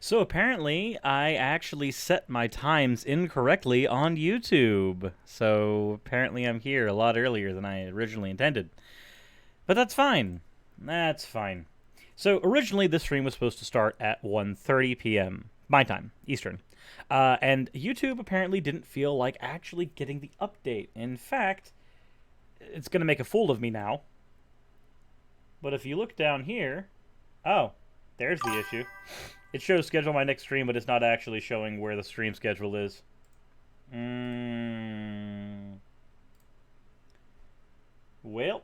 So apparently, I actually set my times incorrectly on YouTube. So apparently, I'm here a lot earlier than I originally intended. But that's fine. That's fine. So originally, this stream was supposed to start at 1:30 p.m. my time, Eastern. And YouTube apparently didn't feel like actually getting the update. In fact, it's going to make a fool of me now. But if you look down here, oh, there's the issue. It shows schedule my next stream, but it's not actually showing where the stream schedule is. Well,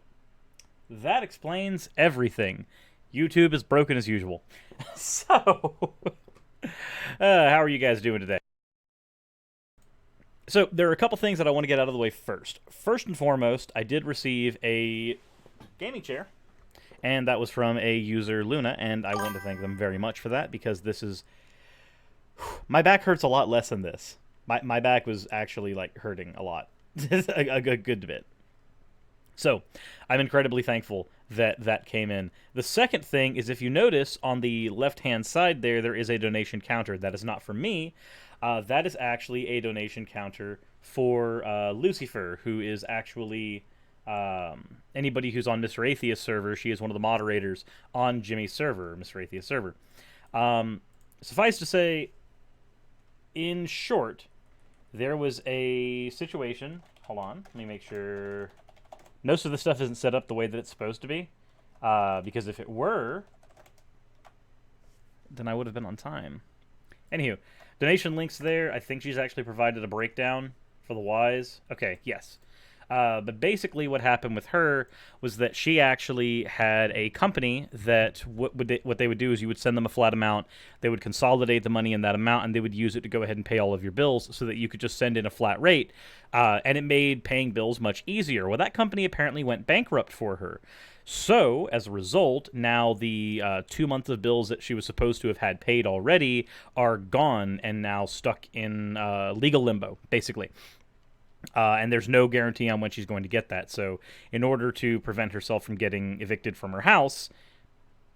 that explains everything. YouTube is broken as usual. So, how are you guys doing today? So, there are a couple things that I want to get out of the way first. First and foremost, I did receive a gaming chair, and that was from a user, Luna, and I want to thank them very much for that, because this is... My back hurts a lot less than this. My back was actually, like, hurting a lot. a good bit. So, I'm incredibly thankful that that came in. The second thing is, if you notice, on the left-hand side there is a donation counter. That is not for me. That is actually a donation counter for Lucifer, who is actually... anybody who's on Mr. Atheist server, she is one of the moderators on Jimmy's server, Mr. Atheist server. Suffice to say, in short, there was a situation. Hold on, let me make sure. Most of the stuff isn't set up the way that it's supposed to be, because if it were, then I would have been on time. Anywho, donation links there. I think she's actually provided a breakdown for the whys. Okay, yes. But basically what happened with her was that she actually had a company that what they would do is you would send them a flat amount, they would consolidate the money in that amount, and they would use it to go ahead and pay all of your bills so that you could just send in a flat rate, and it made paying bills much easier. Well, that company apparently went bankrupt for her. So, as a result, now the 2 months of bills that she was supposed to have had paid already are gone and now stuck in legal limbo, basically. And there's no guarantee on when she's going to get that. So in order to prevent herself from getting evicted from her house,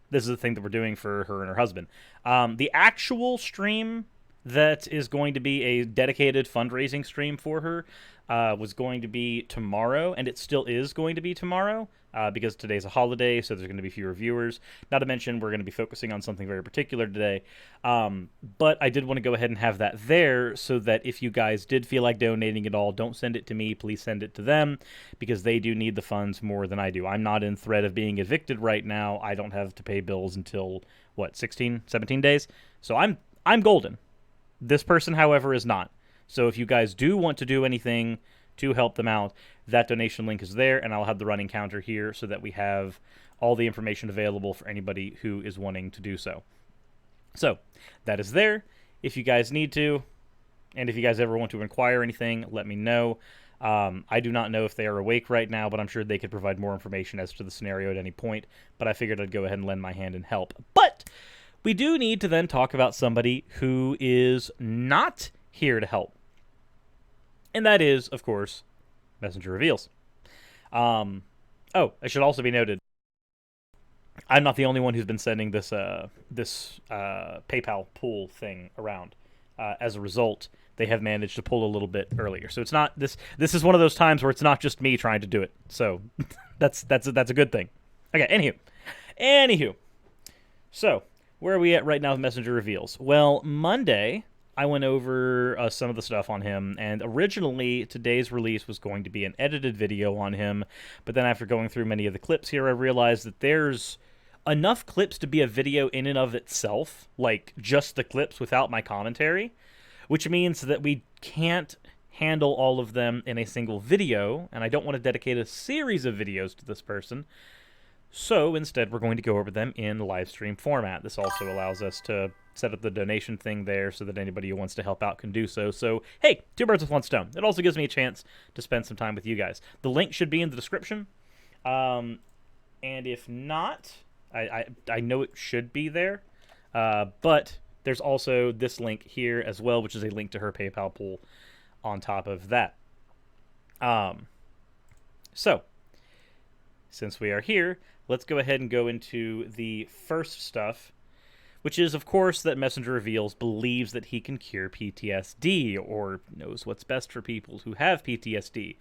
this is the thing that we're doing for her and her husband. The actual stream that is going to be a dedicated fundraising stream for her was going to be tomorrow, and it still is going to be tomorrow because today's a holiday, so there's going to be fewer viewers. Not to mention, we're going to be focusing on something very particular today. But I did want to go ahead and have that there so that if you guys did feel like donating at all, don't send it to me. Please send it to them because they do need the funds more than I do. I'm not in threat of being evicted right now. I don't have to pay bills until, 16, 17 days? So I'm golden. This person, however, is not. So if you guys do want to do anything to help them out, that donation link is there, and I'll have the running counter here so that we have all the information available for anybody who is wanting to do so. So, that is there. If you guys need to, and if you guys ever want to inquire anything, let me know. I do not know if they are awake right now, but I'm sure they could provide more information as to the scenario at any point, but I figured I'd go ahead and lend my hand and help. But we do need to then talk about somebody who is not here to help. And that is, of course, Messenger Reveals. Oh, it should also be noted, I'm not the only one who's been sending this PayPal pool thing around. As a result, they have managed to pull a little bit earlier. So it's not this. This is one of those times where it's not just me trying to do it. So that's a good thing. Okay. Anywho. So where are we at right now with Messenger Reveals? Well, Monday I went over some of the stuff on him, and originally today's release was going to be an edited video on him, but then after going through many of the clips here, I realized that there's enough clips to be a video in and of itself, like just the clips without my commentary, which means that we can't handle all of them in a single video, and I don't want to dedicate a series of videos to this person. So instead, we're going to go over them in live stream format. This also allows us to set up the donation thing there so that anybody who wants to help out can do so. So, hey, two birds with one stone. It also gives me a chance to spend some time with you guys. The link should be in the description. And if not, I know it should be there. But there's also this link here as well, which is a link to her PayPal pool on top of that. So, since we are here, let's go ahead and go into the first stuff, which is, of course, that Messenger reveals believes that he can cure PTSD, or knows what's best for people who have PTSD.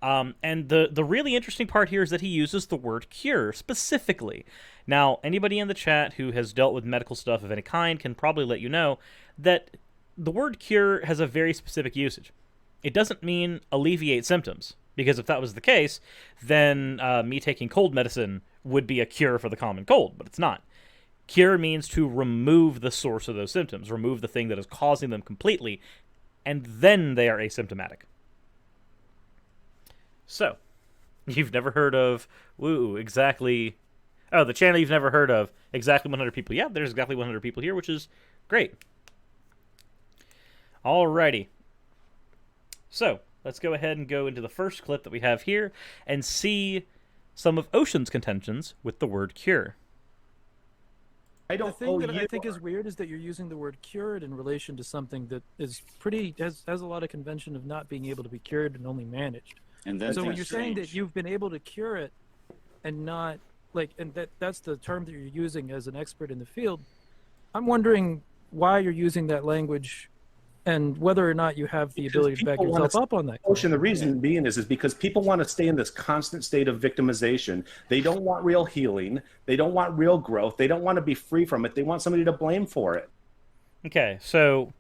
And the really interesting part here is that he uses the word cure specifically. Now, anybody in the chat who has dealt with medical stuff of any kind can probably let you know that the word cure has a very specific usage. It doesn't mean alleviate symptoms, because if that was the case, then me taking cold medicine would be a cure for the common cold, but it's not. Cure means to remove the source of those symptoms, remove the thing that is causing them completely, and then they are asymptomatic. So, you've never heard of, exactly, the channel you've never heard of, exactly 100 people. Yeah, there's exactly 100 people here, which is great. Alrighty. So, let's go ahead and go into the first clip that we have here and see some of Ocean's contentions with the word cure. The thing that I think is weird is that you're using the word cured in relation to something that is has a lot of convention of not being able to be cured and only managed. And that's so when you're saying that you've been able to cure it and not and that's the term that you're using as an expert in the field, I'm wondering why you're using that language and whether or not you have the ability to back yourself up on that. Ocean, the reason being is because people want to stay in this constant state of victimization. They don't want real healing. They don't want real growth. They don't want to be free from it. They want somebody to blame for it. Okay, so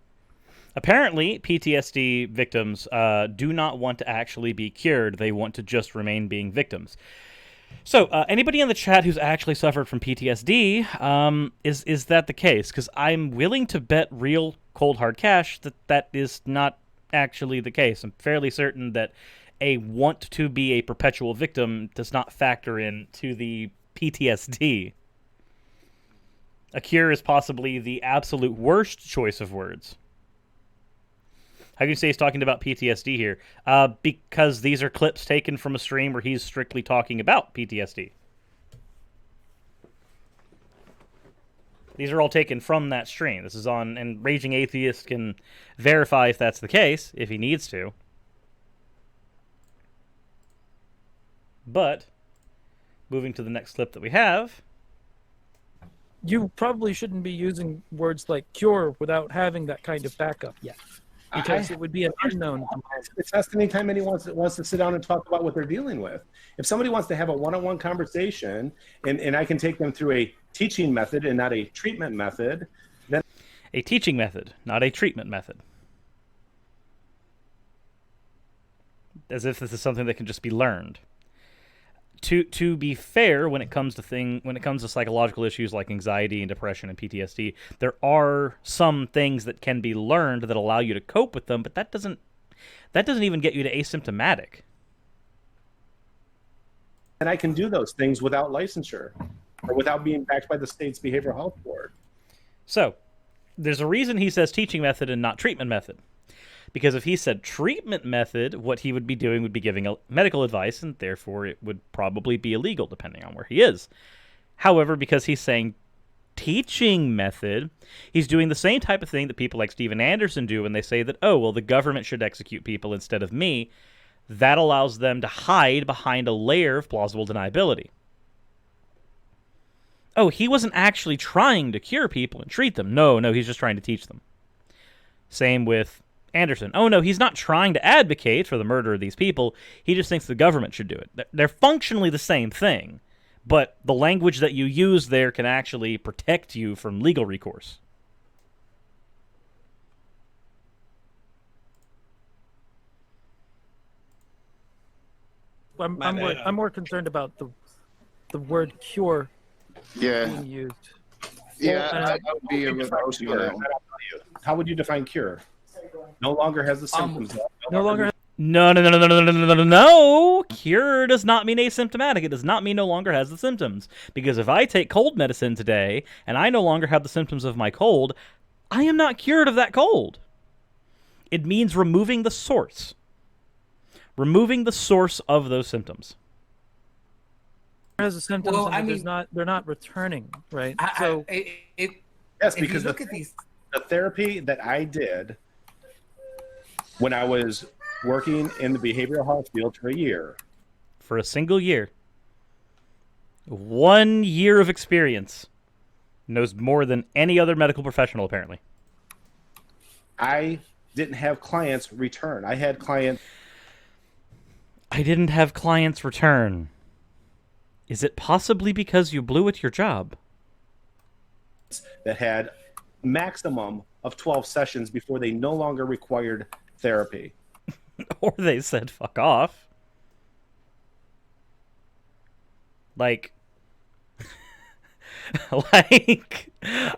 apparently PTSD victims do not want to actually be cured. They want to just remain being victims. So, anybody in the chat who's actually suffered from PTSD, is that the case? Because I'm willing to bet real cold hard cash that is not actually the case. I'm fairly certain that a want to be a perpetual victim does not factor in to the PTSD. A cure is possibly the absolute worst choice of words. How can you say he's talking about PTSD here? Because these are clips taken from a stream where he's strictly talking about PTSD. These are all taken from that stream. This is on, and Raging Atheist can verify if that's the case, if he needs to. But, moving to the next clip that we have. You probably shouldn't be using words like cure without having that kind of backup yet. Because it would be an unknown. It's just anytime anyone wants to sit down and talk about what they're dealing with. If somebody wants to have a one-on-one conversation, and I can take them through a teaching method and not a treatment method, then... A teaching method, not a treatment method. As if this is something that can just be learned. To be fair, when it comes to psychological issues like anxiety and depression and PTSD, there are some things that can be learned that allow you to cope with them, but that doesn't even get you to asymptomatic. And I can do those things without licensure or without being backed by the state's behavioral health board. So, there's a reason he says teaching method and not treatment method. Because if he said treatment method, what he would be doing would be giving a medical advice, and therefore it would probably be illegal, depending on where he is. However, because he's saying teaching method, he's doing the same type of thing that people like Steven Anderson do when they say that, oh, well, the government should execute people instead of me. That allows them to hide behind a layer of plausible deniability. Oh, he wasn't actually trying to cure people and treat them. No, he's just trying to teach them. Same with Anderson. Oh, no, he's not trying to advocate for the murder of these people. He just thinks the government should do it. They're functionally the same thing, but the language that you use there can actually protect you from legal recourse. I'm more concerned about the word cure being used. Yeah, I would be with Ocean. How would you define cure? No longer has the symptoms. No. Cure does not mean asymptomatic. It does not mean no longer has the symptoms. Because if I take cold medicine today and I no longer have the symptoms of my cold, I am not cured of that cold. It means removing the source. Removing the source of those symptoms. Has the symptoms, they're not returning, right? Yes, because the therapy that I did when I was working in the behavioral health field for a year. For a single year. 1 year of experience. Knows more than any other medical professional, apparently. I didn't have clients return. I had clients. I didn't have clients return. Is it possibly because you blew at your job? That had maximum of 12 sessions before they no longer required therapy. Or they said, fuck off. Like,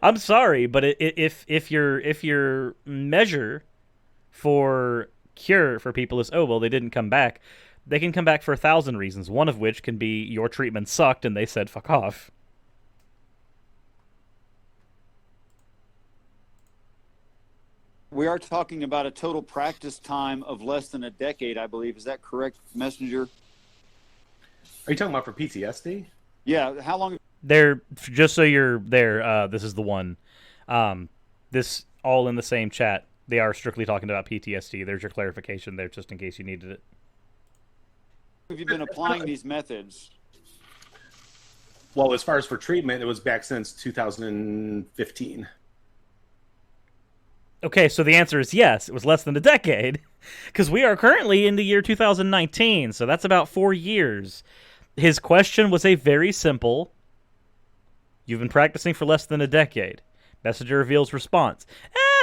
I'm sorry, but if your measure for cure for people is, oh, well, they didn't come back, they can come back for 1,000 reasons, one of which can be your treatment sucked and they said, fuck off. We are talking about a total practice time of less than a decade, I believe. Is that correct, Messenger? Are you talking about for PTSD? Yeah. How long? There, just so you're there, this is the one. This all in the same chat. They are strictly talking about PTSD. There's your clarification there, just in case you needed it. Have you been applying these methods? Well, as far as for treatment, it was back since 2015. Okay, so the answer is yes. It was less than a decade, because we are currently in the year 2019, so that's about 4 years. His question was a very simple, you've been practicing for less than a decade. Messenger reveals response.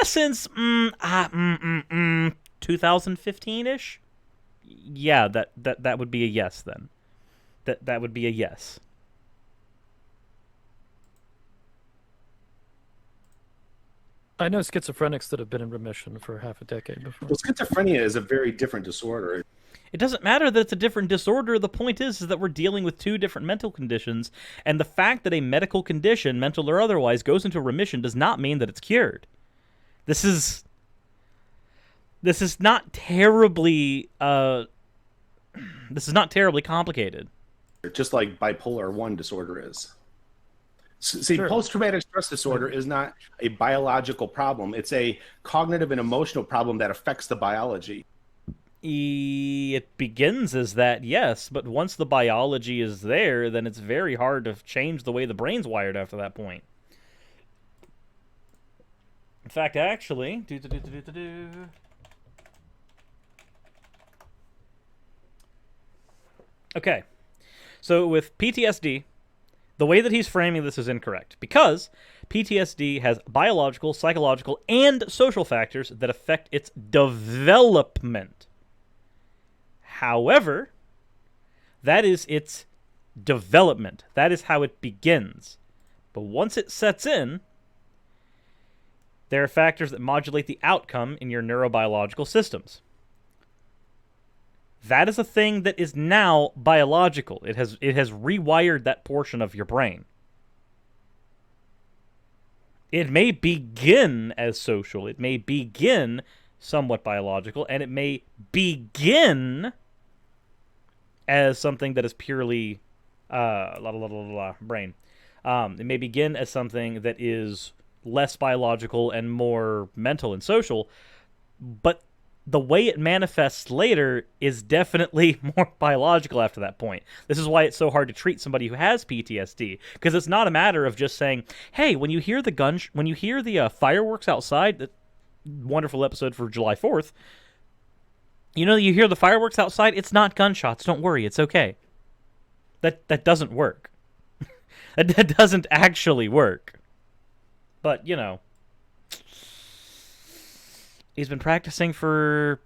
Since 2015-ish? Yeah, that would be a yes then. That would be a yes. I know schizophrenics that have been in remission for half a decade before. Well, schizophrenia is a very different disorder. It doesn't matter that it's a different disorder. The point is that we're dealing with two different mental conditions, and the fact that a medical condition, mental or otherwise, goes into remission does not mean that it's cured. This is not terribly complicated. Just like bipolar 1 disorder is. See, Sure. Post-traumatic stress disorder is not a biological problem. It's a cognitive and emotional problem that affects the biology. It begins as that, yes, but once the biology is there, then it's very hard to change the way the brain's wired after that point. In fact, actually, okay, so with PTSD, the way that he's framing this is incorrect, because PTSD has biological, psychological, and social factors that affect its development. However, that is its development. That is how it begins. But once it sets in, there are factors that modulate the outcome in your neurobiological systems. That is a thing that is now biological. It has rewired that portion of your brain. It may begin as social, it may begin somewhat biological, and it may begin as something that is purely brain. It may begin as something that is less biological and more mental and social, but the way it manifests later is definitely more biological after that point. This is why it's so hard to treat somebody who has PTSD, because it's not a matter of just saying, "Hey, when you hear the fireworks outside," that wonderful episode for July 4th. You hear the fireworks outside. It's not gunshots. Don't worry, it's okay. That doesn't work. that doesn't actually work. But he's been practicing for.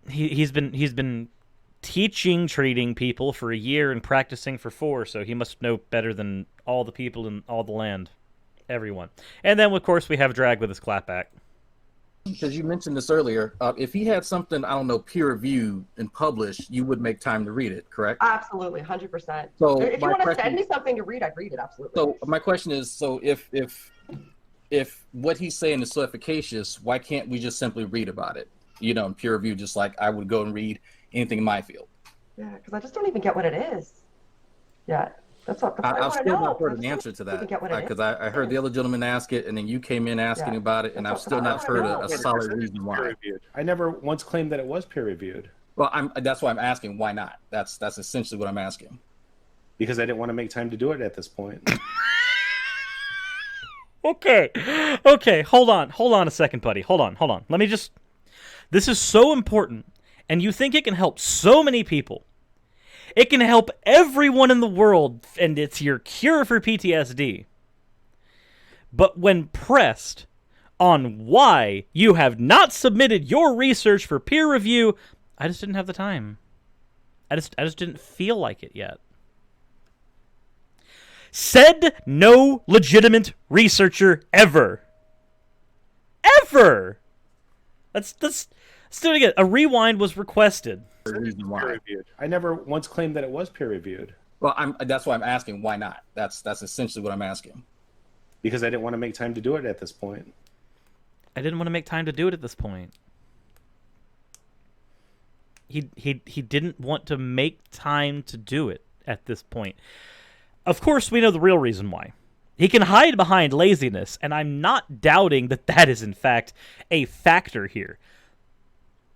He's been treating people for a year and practicing for 4. So he must know better than all the people in all the land, everyone. And then of course we have Drag with his clapback. Because you mentioned this earlier, if he had something, I don't know, peer-reviewed and published, you would make time to read it, correct? Absolutely, 100%. So if you want to send me something to read, I'd read it, absolutely. So my question is, so if what he's saying is so efficacious, why can't we just simply read about it? In peer review, just like I would go and read anything in my field. Yeah, because I just don't even get what it is. Yeah, that's what I I've want to still know. not heard an answer to that, because I heard the other gentleman ask it, and then you came in asking about it, and I've still not heard a solid reason why. I never once claimed that it was peer-reviewed. Well, that's why I'm asking why not. That's essentially what I'm asking. Because I didn't want to make time to do it at this point. Okay, hold on a second, buddy. Hold on. Let me just... This is so important, and you think it can help so many people. It can help everyone in the world, and it's your cure for PTSD. But when pressed on why you have not submitted your research for peer review, I just didn't have the time. I just didn't feel like it yet. Said no legitimate researcher ever. Ever! Let's do it again. A rewind was requested. Peer-reviewed. I never once claimed that it was peer-reviewed. Well, that's why I'm asking why not. That's essentially what I'm asking. Because I didn't want to make time to do it at this point. I didn't want to make time to do it at this point. He didn't want to make time to do it at this point. Of course, we know the real reason why. He can hide behind laziness, and I'm not doubting that that is, in fact, a factor here.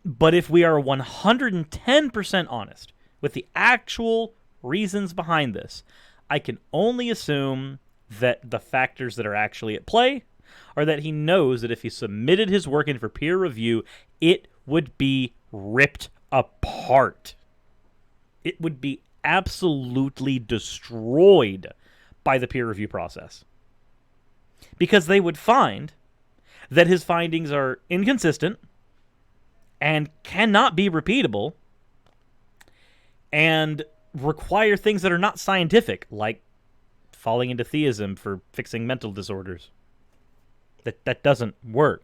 But if we are 110% honest with the actual reasons behind this, I can only assume that the factors that are actually at play are that he knows that if he submitted his work in for peer review, it would be ripped apart. It would be absolutely destroyed by the peer review process. Because they would find that his findings are inconsistent and cannot be repeatable and require things that are not scientific, like falling into theism for fixing mental disorders. That doesn't work.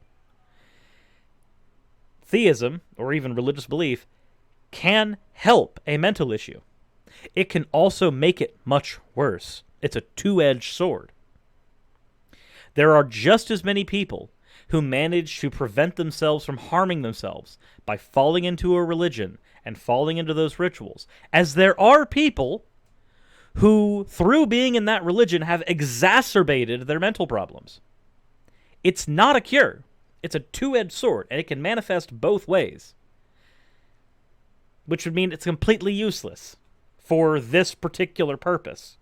Theism, or even religious belief, can help a mental issue. It can also make it much worse. It's a two-edged sword. There are just as many people who manage to prevent themselves from harming themselves by falling into a religion and falling into those rituals, as there are people who, through being in that religion, have exacerbated their mental problems. It's not a cure. It's a two-edged sword, and it can manifest both ways. Which would mean it's completely useless for this particular purpose.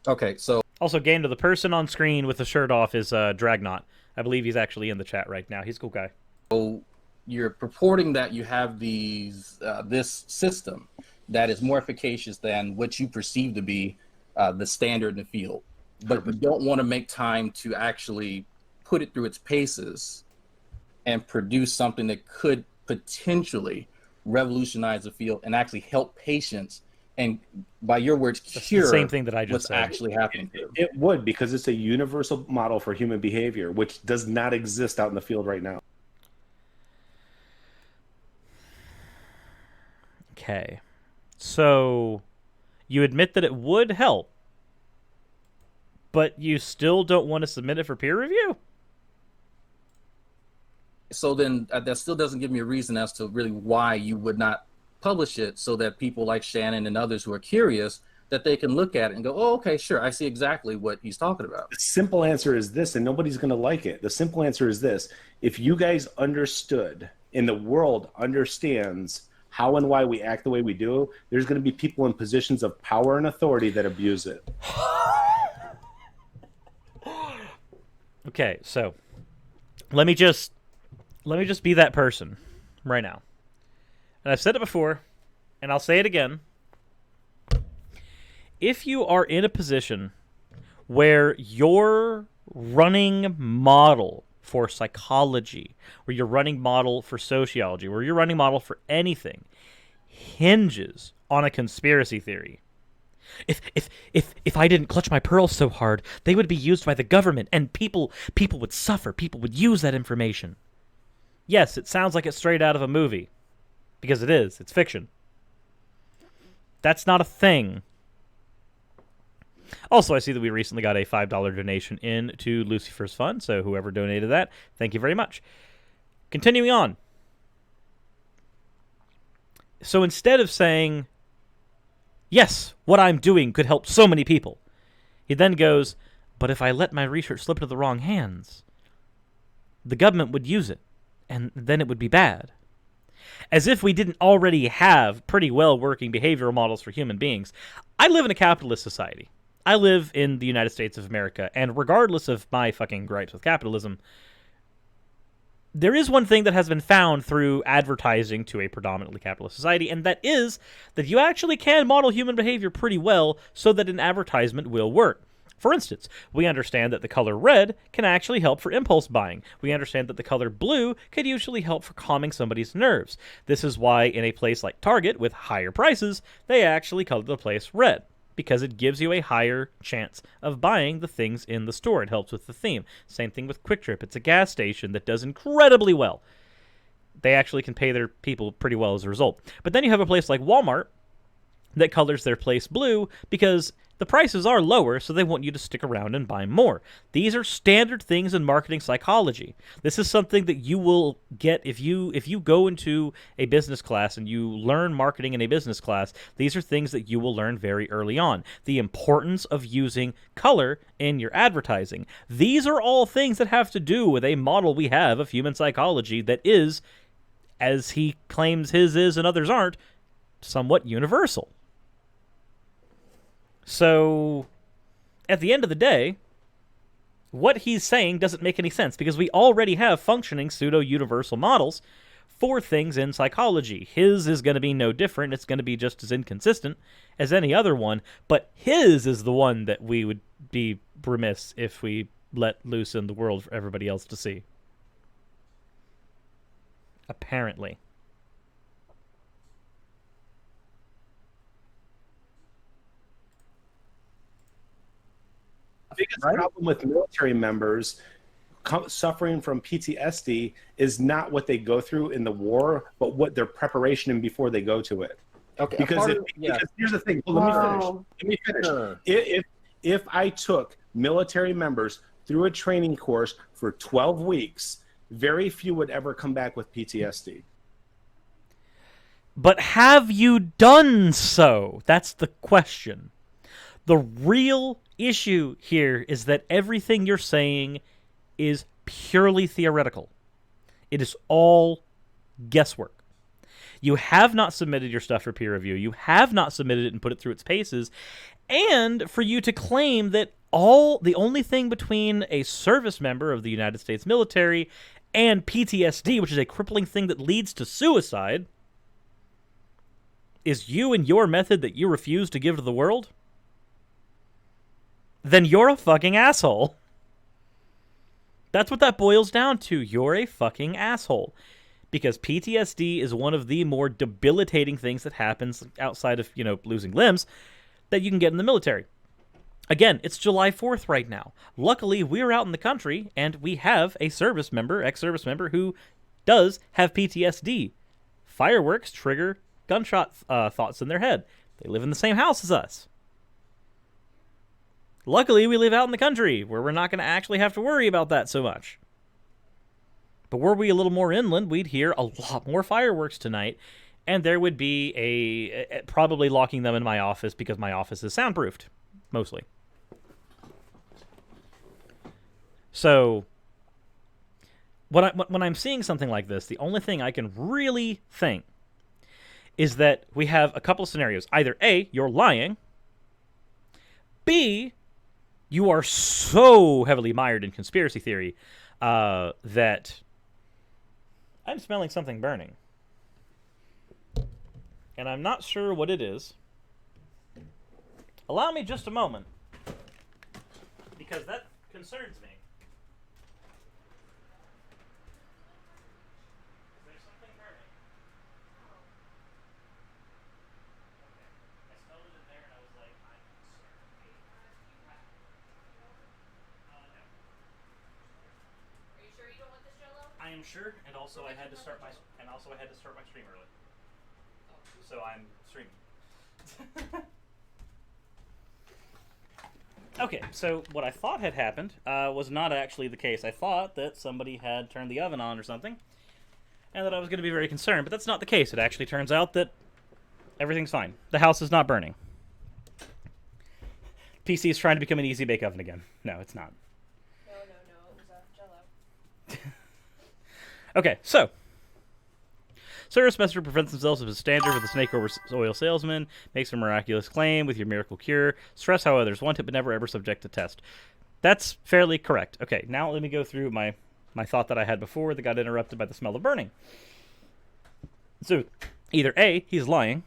Okay, so Also, game to the person on screen with the shirt off is Dragnot. I believe he's actually in the chat right now. He's a cool guy. you're purporting that you have these this system that is more efficacious than what you perceive to be the standard in the field, but you don't want to make time to actually put it through its paces and produce something that could potentially revolutionize the field and actually help patients and, by your words, cure the same thing that I just what's said. actually happening. It would, because it's a universal model for human behavior, which does not exist out in the field right now. Okay. So, you admit that it would help, but you still don't want to submit it for peer review? So then that still doesn't give me a reason as to really why you would not publish it, so that people like Shannon and others who are curious, that they can look at it and go, oh, okay, sure, I see exactly what he's talking about. The simple answer is this, and nobody's going to like it. The simple answer is this. If you guys understood, and the world understands how and why we act the way we do, there's going to be people in positions of power and authority that abuse it. Okay, so let me just be that person right now. And I've said it before, and I'll say it again. If you are in a position where your running model for psychology, where your running model for sociology, where your running model for anything hinges on a conspiracy theory, if I didn't clutch my pearls so hard, they would be used by the government, and people would suffer. People would use that information. Yes, it sounds like it's straight out of a movie. Because it is. It's fiction. That's not a thing. Also, I see that we recently got a $5 donation into Lucifer's fund, so whoever donated that, thank you very much. Continuing on. So instead of saying, yes, what I'm doing could help so many people, he then goes, but if I let my research slip into the wrong hands, the government would use it, and then it would be bad. As if we didn't already have pretty well working behavioral models for human beings. I live in a capitalist society. I live in the United States of America, and regardless of my fucking gripes with capitalism, there is one thing that has been found through advertising to a predominantly capitalist society, and that is that you actually can model human behavior pretty well so that an advertisement will work. For instance, we understand that the color red can actually help for impulse buying. We understand that the color blue could usually help for calming somebody's nerves. This is why in a place like Target with higher prices, they actually color the place red, because it gives you a higher chance of buying the things in the store. It helps with the theme. Same thing with Quick Trip. It's a gas station that does incredibly well. They actually can pay their people pretty well as a result. But then you have a place like Walmart that colors their place blue because the prices are lower, so they want you to stick around and buy more. These are standard things in marketing psychology. This is something that you will get if you go into a business class and you learn marketing in a business class. These are things that you will learn very early on. The importance of using color in your advertising. These are all things that have to do with a model we have of human psychology that is, as he claims his is and others aren't, somewhat universal. So, at the end of the day, what he's saying doesn't make any sense because we already have functioning pseudo-universal models for things in psychology. His is going to be no different. It's going to be just as inconsistent as any other one, but his is the one that we would be remiss if we let loose in the world for everybody else to see. Apparently. The biggest problem with military members suffering from PTSD is not what they go through in the war, but what their preparation and before they go to it. Okay. Because here's the thing. Well, let me finish. Sure. If I took military members through a training course for 12 weeks, very few would ever come back with PTSD. But have you done so? That's the question. The real issue here is that everything you're saying is purely theoretical. It is all guesswork. You have not submitted your stuff for peer review. You have not submitted it and put it through its paces. And for you to claim that the only thing between a service member of the United States military and PTSD, which is a crippling thing that leads to suicide, is you and your method that you refuse to give to the world, then you're a fucking asshole. That's what that boils down to. You're a fucking asshole. Because PTSD is one of the more debilitating things that happens outside of, losing limbs that you can get in the military. Again, it's July 4th right now. Luckily, we're out in the country, and we have a ex-service member, who does have PTSD. Fireworks trigger gunshot thoughts in their head. They live in the same house as us. Luckily, we live out in the country, where we're not going to actually have to worry about that so much. But were we a little more inland, we'd hear a lot more fireworks tonight, and there would be probably locking them in my office because my office is soundproofed, mostly. So, when I'm seeing something like this, the only thing I can really think is that we have a couple of scenarios. Either A, you're lying. B, you are so heavily mired in conspiracy theory that I'm smelling something burning. And I'm not sure what it is. Allow me just a moment, because that concerns me. There's something burning. I smelled it in there and I was like, I'm concerned. No. Are you sure you don't want this Jell-O? I am sure, and also I had to start my stream early. So I'm streaming. Okay, so what I thought had happened was not actually the case. I thought that somebody had turned the oven on or something, and that I was going to be very concerned, but that's not the case. It actually turns out that everything's fine. The house is not burning. PC is trying to become an easy bake oven again. No, it's not. No, it was Jell-O. Okay, so Service messenger prevents themselves of his standard with a snake oil salesman, makes a miraculous claim with your miracle cure, stress how others want it, but never ever subject to test. That's fairly correct. Okay, now let me go through my thought that I had before that got interrupted by the smell of burning. So, either A, he's lying.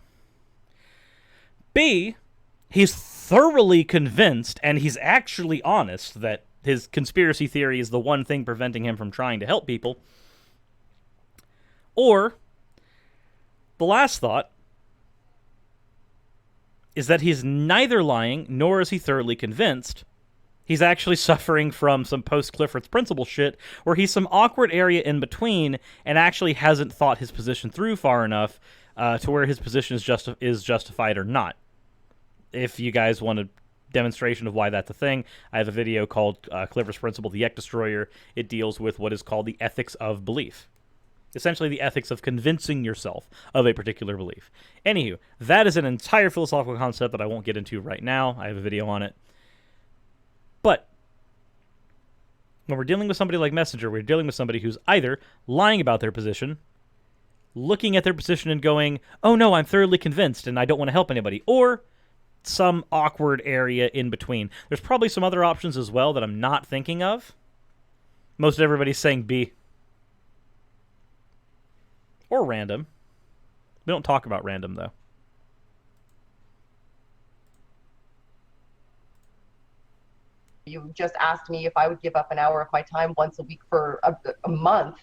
B, he's thoroughly convinced, and he's actually honest, that his conspiracy theory is the one thing preventing him from trying to help people. Or, the last thought is that he's neither lying, nor is he thoroughly convinced. He's actually suffering from some post-Clifford's principle shit, where he's some awkward area in between and actually hasn't thought his position through far enough to where his position is justified or not. If you guys want a demonstration of why that's a thing, I have a video called Clifford's Principle, the Yak Destroyer. It deals with what is called the ethics of belief. Essentially the ethics of convincing yourself of a particular belief. Anywho, that is an entire philosophical concept that I won't get into right now. I have a video on it. But when we're dealing with somebody like Messenger, we're dealing with somebody who's either lying about their position, looking at their position and going, oh no, I'm thoroughly convinced and I don't want to help anybody, or some awkward area in between. There's probably some other options as well that I'm not thinking of. Most everybody's saying B. Or random. We don't talk about random, though. You just asked me if I would give up an hour of my time once a week for a month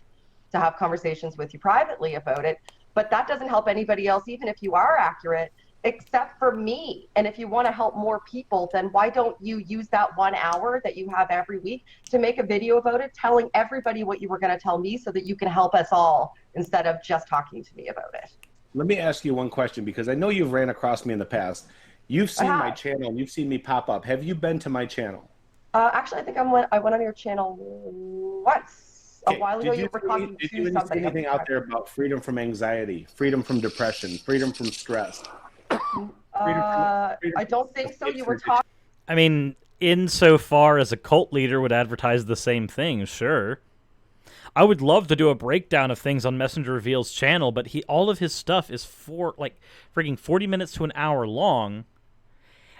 to have conversations with you privately about it. But that doesn't help anybody else, even if you are accurate, except for me. And if you want to help more people, then why don't you use that 1 hour that you have every week to make a video about it, telling everybody what you were going to tell me so that you can help us all instead of just talking to me about it. Let me ask you one question, because I know you've ran across me in the past. You've seen my channel and you've seen me pop up. Have you been to my channel? Actually, I think I went on your channel once. Okay. A while ago, you were talking Did to you somebody. see anything out there about freedom from anxiety, freedom from depression, freedom from stress? I don't think so. You were talking. I mean, insofar as a cult leader would advertise the same thing, sure. I would love to do a breakdown of things on Messenger Reveal's channel, but all of his stuff is freaking 40 minutes to an hour long,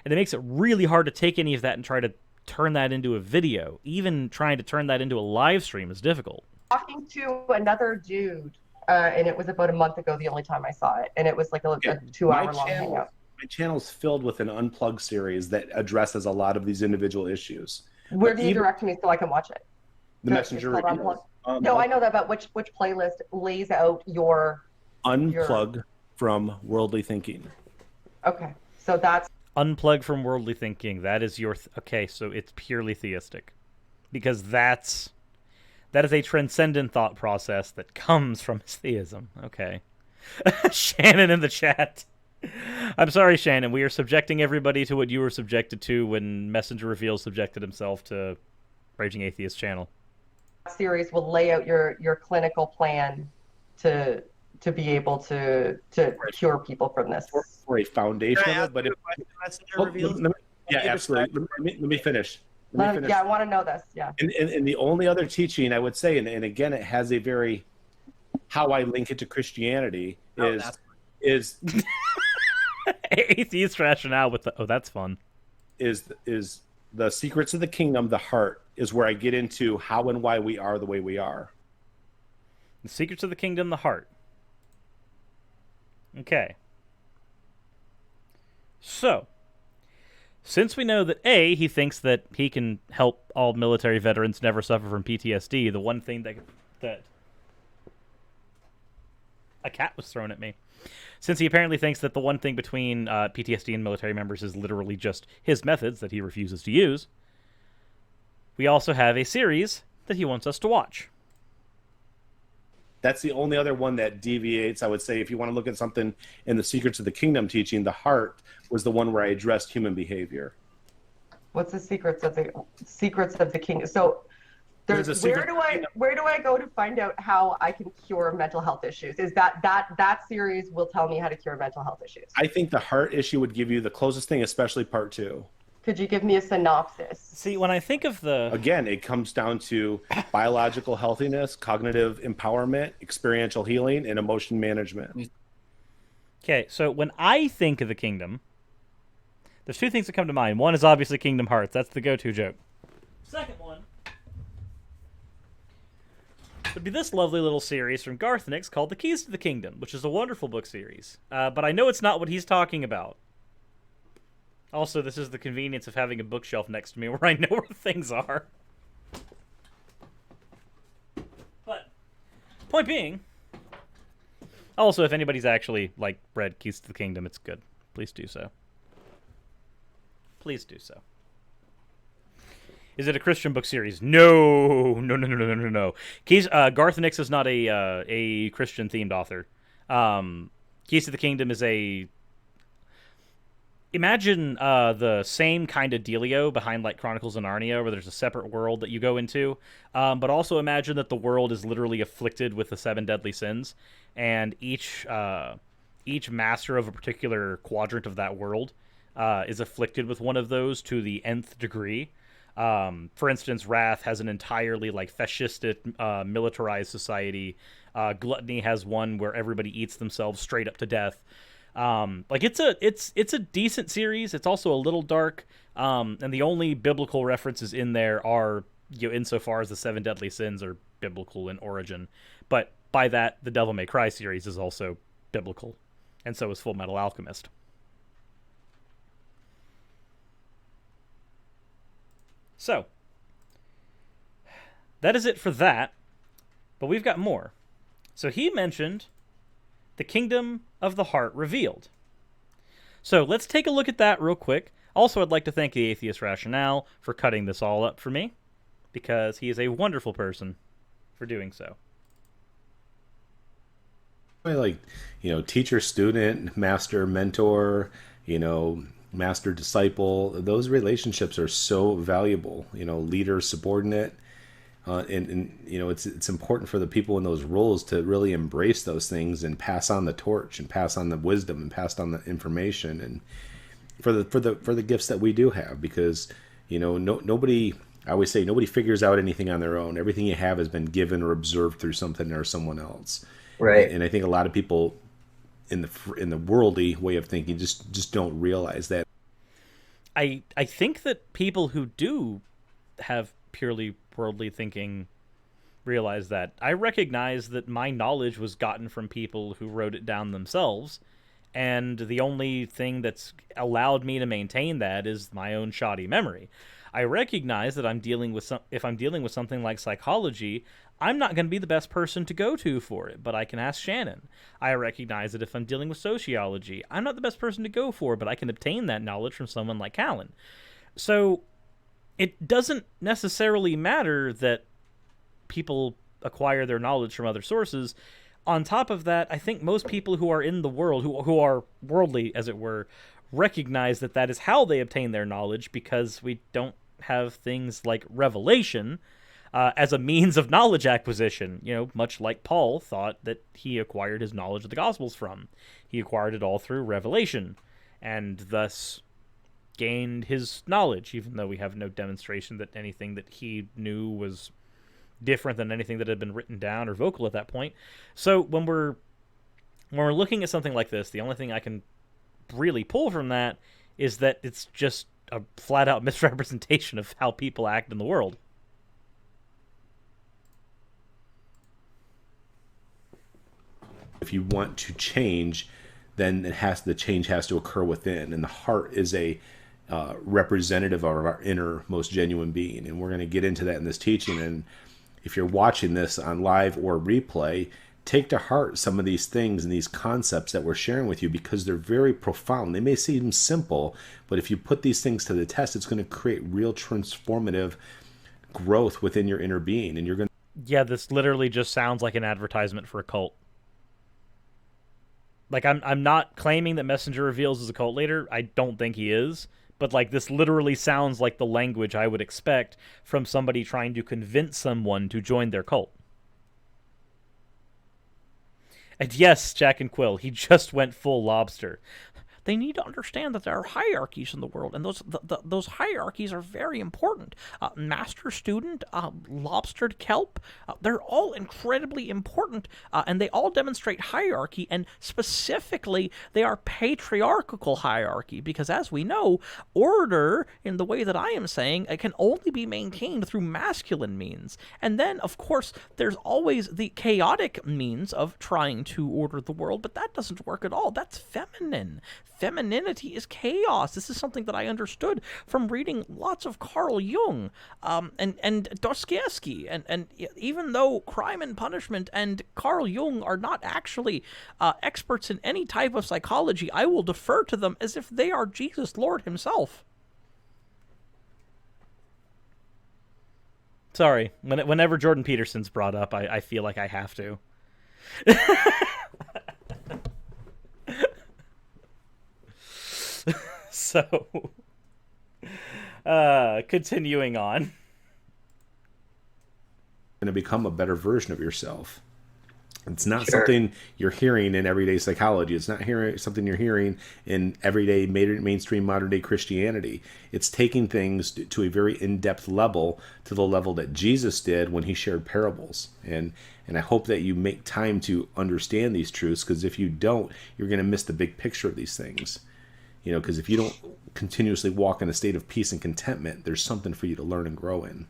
and it makes it really hard to take any of that and try to turn that into a video. Even trying to turn that into a live stream is difficult. Talking to another dude, and it was about a month ago, the only time I saw it, and it was like a 2-hour long hangout. My channel's filled with an unplugged series that addresses a lot of these individual issues. Where do you direct me so I can watch it? The Messenger Reveals. No, I know that, but which playlist lays out your unplug from worldly thinking? Okay, so that's unplug from worldly thinking. That is your okay. So it's purely theistic, because that is a transcendent thought process that comes from theism. Okay, Shannon in the chat. I'm sorry, Shannon. We are subjecting everybody to what you were subjected to when Messenger Reveals subjected himself to Raging Atheist channel. Series will lay out your clinical plan to be able to cure people from this. For a foundation of it, but yeah, absolutely. Let me finish. Yeah, I want to know this. Yeah. And the only other teaching I would say, and again, it has a very how I link it to Christianity is atheist rationale with the that's fun. Is the secrets of the kingdom, the heart, is where I get into how and why we are the way we are. The secrets of the kingdom, the heart. Okay. So, since we know that A, he thinks that he can help all military veterans never suffer from PTSD, the one thing that a cat was thrown at me. Since he apparently thinks that the one thing between PTSD and military members is literally just his methods that he refuses to use, we also have a series that he wants us to watch. That's the only other one that deviates. I would say if you want to look at something in the Secrets of the Kingdom teaching, the heart was the one where I addressed human behavior. What's the secrets of the kingdom? So where do I go to find out how I can cure mental health issues? Is that series will tell me how to cure mental health issues? I think the heart issue would give you the closest thing, especially part 2. Could you give me a synopsis? See, when I think of the... Again, it comes down to biological healthiness, cognitive empowerment, experiential healing, and emotion management. Okay, so when I think of the kingdom, there's two things that come to mind. One is obviously Kingdom Hearts. That's the go-to joke. Second one would be this lovely little series from Garthenix called The Keys to the Kingdom, which is a wonderful book series. But I know it's not what he's talking about. Also, this is the convenience of having a bookshelf next to me where I know where things are. But, point being, also, if anybody's actually, like, read Keys to the Kingdom, it's good. Please do so. Please do so. Is it a Christian book series? No. Keys, Garthenix is not a Christian-themed author. Keys to the Kingdom is a... Imagine the same kind of dealio behind like Chronicles of Narnia, where there's a separate world that you go into, but also imagine that the world is literally afflicted with the 7 deadly sins, and each master of a particular quadrant of that world is afflicted with one of those to the nth degree. For instance, Wrath has an entirely like fascistic, militarized society. Gluttony has one where everybody eats themselves straight up to death. Like it's a decent series. It's also a little dark. And the only biblical references in there are, you know, insofar as the 7 deadly sins are biblical in origin. But by that, the Devil May Cry series is also biblical, and so is Full Metal Alchemist. So, that is it for that, but we've got more. So he mentioned the Kingdom of the Heart revealed. So let's take a look at that real quick. Also, I'd like to thank the Atheist Rationale for cutting this all up for me, because he is a wonderful person for doing so. Like, you know, teacher, student, master, mentor, you know, master, disciple, those relationships are so valuable, you know, leader, subordinate. And you know, it's important for the people in those roles to really embrace those things and pass on the torch and pass on the wisdom and pass on the information, and for the gifts that we do have, because, you know, nobody, I always say, nobody figures out anything on their own. Everything you have has been given or observed through something or someone else. Right. And I think a lot of people in the worldly way of thinking just don't realize that. I think that people who do have purely worldly thinking realize that. I recognize that my knowledge was gotten from people who wrote it down themselves, and the only thing that's allowed me to maintain that is my own shoddy memory. I recognize that if I'm dealing with something like psychology, I'm not going to be the best person to go to for it, but I can ask Shannon. I recognize that if I'm dealing with sociology, I'm not the best person to go for, but I can obtain that knowledge from someone like Callan. So it doesn't necessarily matter that people acquire their knowledge from other sources. On top of that, I think most people who are in the world, who are worldly, as it were, recognize that that is how they obtain their knowledge, because we don't have things like revelation as a means of knowledge acquisition. You know, much like Paul thought that he acquired his knowledge of the Gospels from. He acquired it all through revelation, and thus gained his knowledge, even though we have no demonstration that anything that he knew was different than anything that had been written down or vocal at that point. So when we're looking at something like this, the only thing I can really pull from that is that it's just a flat-out misrepresentation of how people act in the world. If you want to change, then the change has to occur within, and the heart is a representative of our inner, most genuine being, and we're going to get into that in this teaching. And if you're watching this on live or replay, take to heart some of these things and these concepts that we're sharing with you, because they're very profound. They may seem simple, but if you put these things to the test, it's going to create real transformative growth within your inner being, and you're going to... Yeah, this literally just sounds like an advertisement for a cult. Like, I'm not claiming that Messenger Reveals is a cult leader. I don't think he is. But, like, this literally sounds like the language I would expect from somebody trying to convince someone to join their cult. And yes, Jack and Quill, he just went full lobster. they need to understand that there are hierarchies in the world, and those hierarchies are very important. Master student, lobster to kelp, they're all incredibly important, and they all demonstrate hierarchy, and specifically, they are patriarchal hierarchy, because as we know, order, in the way that I am saying, it can only be maintained through masculine means. And then, of course, there's always the chaotic means of trying to order the world, but that doesn't work at all. That's feminine. Femininity is chaos. This is something that I understood from reading lots of Carl Jung, and Dostoevsky, and even though Crime and Punishment and Carl Jung are not actually experts in any type of psychology, I will defer to them as if they are Jesus Lord himself. Sorry, whenever Jordan Peterson's brought up, I feel like I have to. So, continuing on. Going to become a better version of yourself. It's not something you're hearing in everyday psychology. It's not something you're hearing in everyday mainstream modern day Christianity. It's taking things to a very in-depth level, to the level that Jesus did when he shared parables. And I hope that you make time to understand these truths, because if you don't, you're going to miss the big picture of these things. You know, because if you don't continuously walk in a state of peace and contentment, there's something for you to learn and grow in.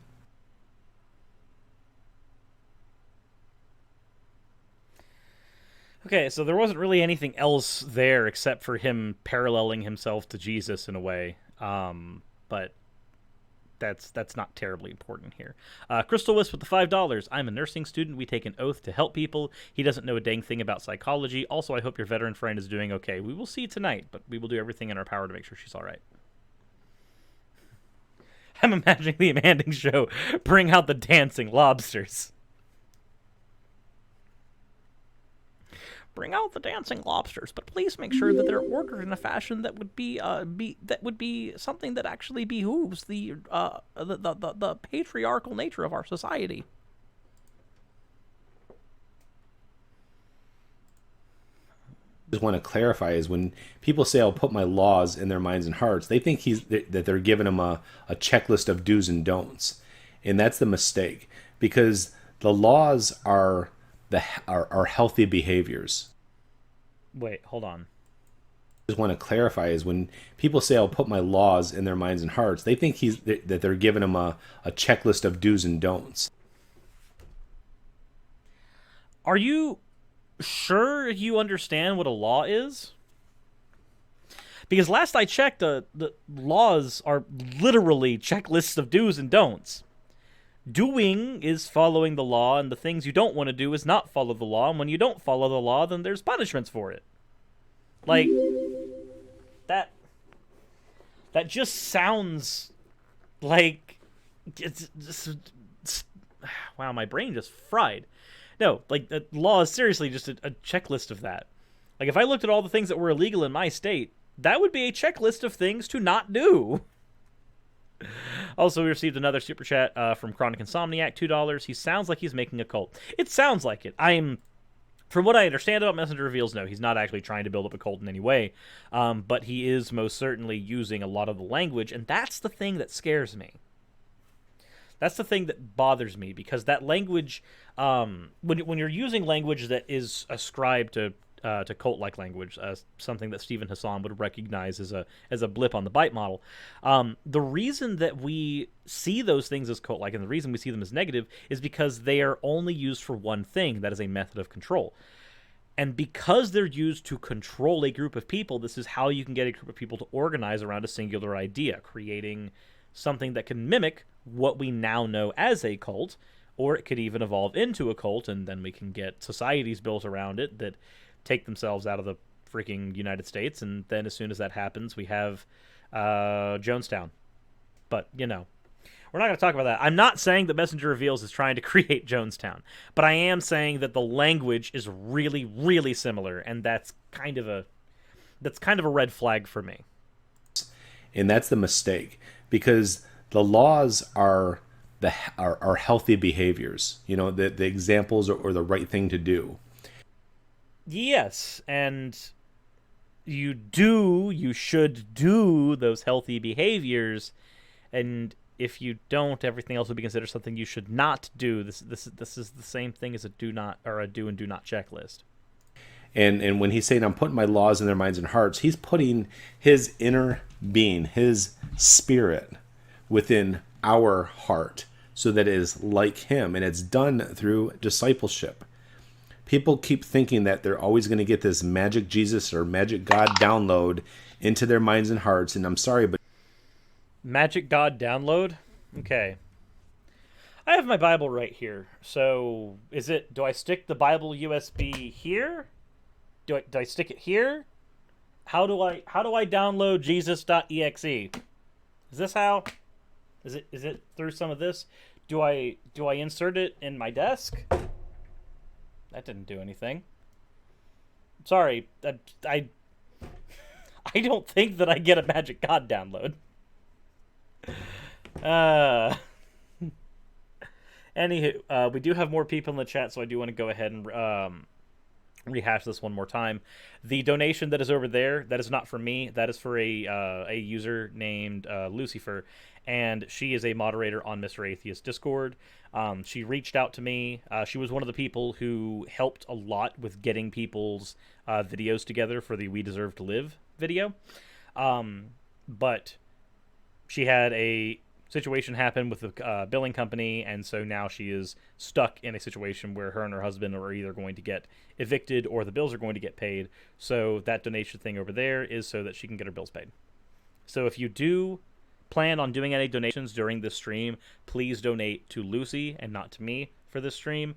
Okay, so there wasn't really anything else there except for him paralleling himself to Jesus in a way, but that's not terribly important here. Crystal Wisp with the $5. I'm a nursing student. We take an oath to help people. He doesn't know a dang thing about psychology. Also, I hope your veteran friend is doing okay. We will see tonight, but we will do everything in our power to make sure she's all right. I'm imagining the Amanding show bring out the dancing lobsters. Bring out the dancing lobsters, but please make sure that they're ordered in a fashion that would be something that actually behooves the patriarchal nature of our society. Just want to clarify is when people say I'll put my laws in their minds and hearts, they think that they're giving them a checklist of do's and don'ts, and that's the mistake, because the laws are healthy behaviors. Wait, hold on. Just want to clarify is when people say I'll put my laws in their minds and hearts, they think that they're giving them a checklist of do's and don'ts. Are you sure you understand what a law is? Because last I checked, the laws are literally checklists of do's and don'ts. Doing is following the law, and the things you don't want to do is not follow the law, and when you don't follow the law, then there's punishments for it. Like, that just sounds like wow, my brain just fried. No, like, the law is seriously just a checklist of that. Like, if I looked at all the things that were illegal in my state, that would be a checklist of things to not do. Also, we received another super chat from Chronic Insomniac, $2. He sounds like he's making a cult. It sounds like it. From what I understand about Messenger Reveals, no, he's not actually trying to build up a cult in any way. But he is most certainly using a lot of the language, and that's the thing that scares me. That's the thing that bothers me, because that language, when you're using language that is ascribed to cult-like language, something that Stephen Hassan would recognize as a blip on the byte model. The reason that we see those things as cult-like, and the reason we see them as negative, is because they are only used for one thing, that is a method of control. And because they're used to control a group of people, this is how you can get a group of people to organize around a singular idea, creating something that can mimic what we now know as a cult, or it could even evolve into a cult, and then we can get societies built around it that take themselves out of the freaking United States, and then as soon as that happens, we have Jonestown. But, you know, we're not going to talk about that. I'm not saying that Messenger Reveals is trying to create Jonestown, but I am saying that the language is really, really similar, and that's kind of a red flag for me. And that's the mistake, because the laws are healthy behaviors. You know, the examples or the right thing to do. Yes, and you should do those healthy behaviors, and if you don't, everything else would be considered something you should not do. This is the same thing as a do not or a do and do not checklist. And when he's saying I'm putting my laws in their minds and hearts, he's putting his inner being, his spirit within our heart so that it is like him, and it's done through discipleship. People keep thinking that they're always going to get this magic Jesus or magic God download into their minds and hearts, and I'm sorry, but Magic God download? Okay. I have my Bible right here. So, do I stick the Bible USB here? Do I stick it here? How do I download Jesus.exe? Is this how? Is it through some of this? Do I insert it in my desk? That didn't do anything. Sorry, I don't think that I get a Magic God download. Anywho, we do have more people in the chat, so I do want to go ahead and rehash this one more time. The donation that is over there, that is not for me. That is for a user named Lucifer, and she is a moderator on Mr. Atheist Discord. She reached out to me. She was one of the people who helped a lot with getting people's videos together for the We Deserve to Live video. But she had a situation happen with the billing company, and so now she is stuck in a situation where her and her husband are either going to get evicted or the bills are going to get paid. So that donation thing over there is so that she can get her bills paid. So if you do plan on doing any donations during this stream, please donate to Lucy and not to me for this stream.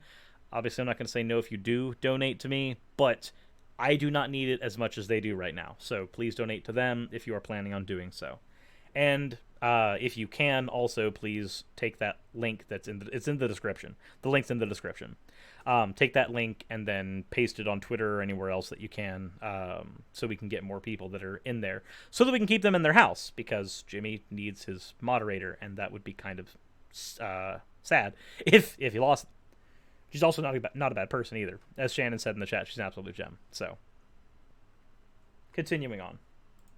Obviously, I'm not going to say no if you do donate to me, but I do not need it as much as they do right now. So please donate to them if you are planning on doing so. And if you can, also please take that link it's in the description. The link's in the description. Take that link and then paste it on Twitter or anywhere else that you can, so we can get more people that are in there, so that we can keep them in their house, because Jimmy needs his moderator, and that would be kind of sad if he lost. She's also not a bad person either. As Shannon said in the chat, she's an absolute gem. So, continuing on.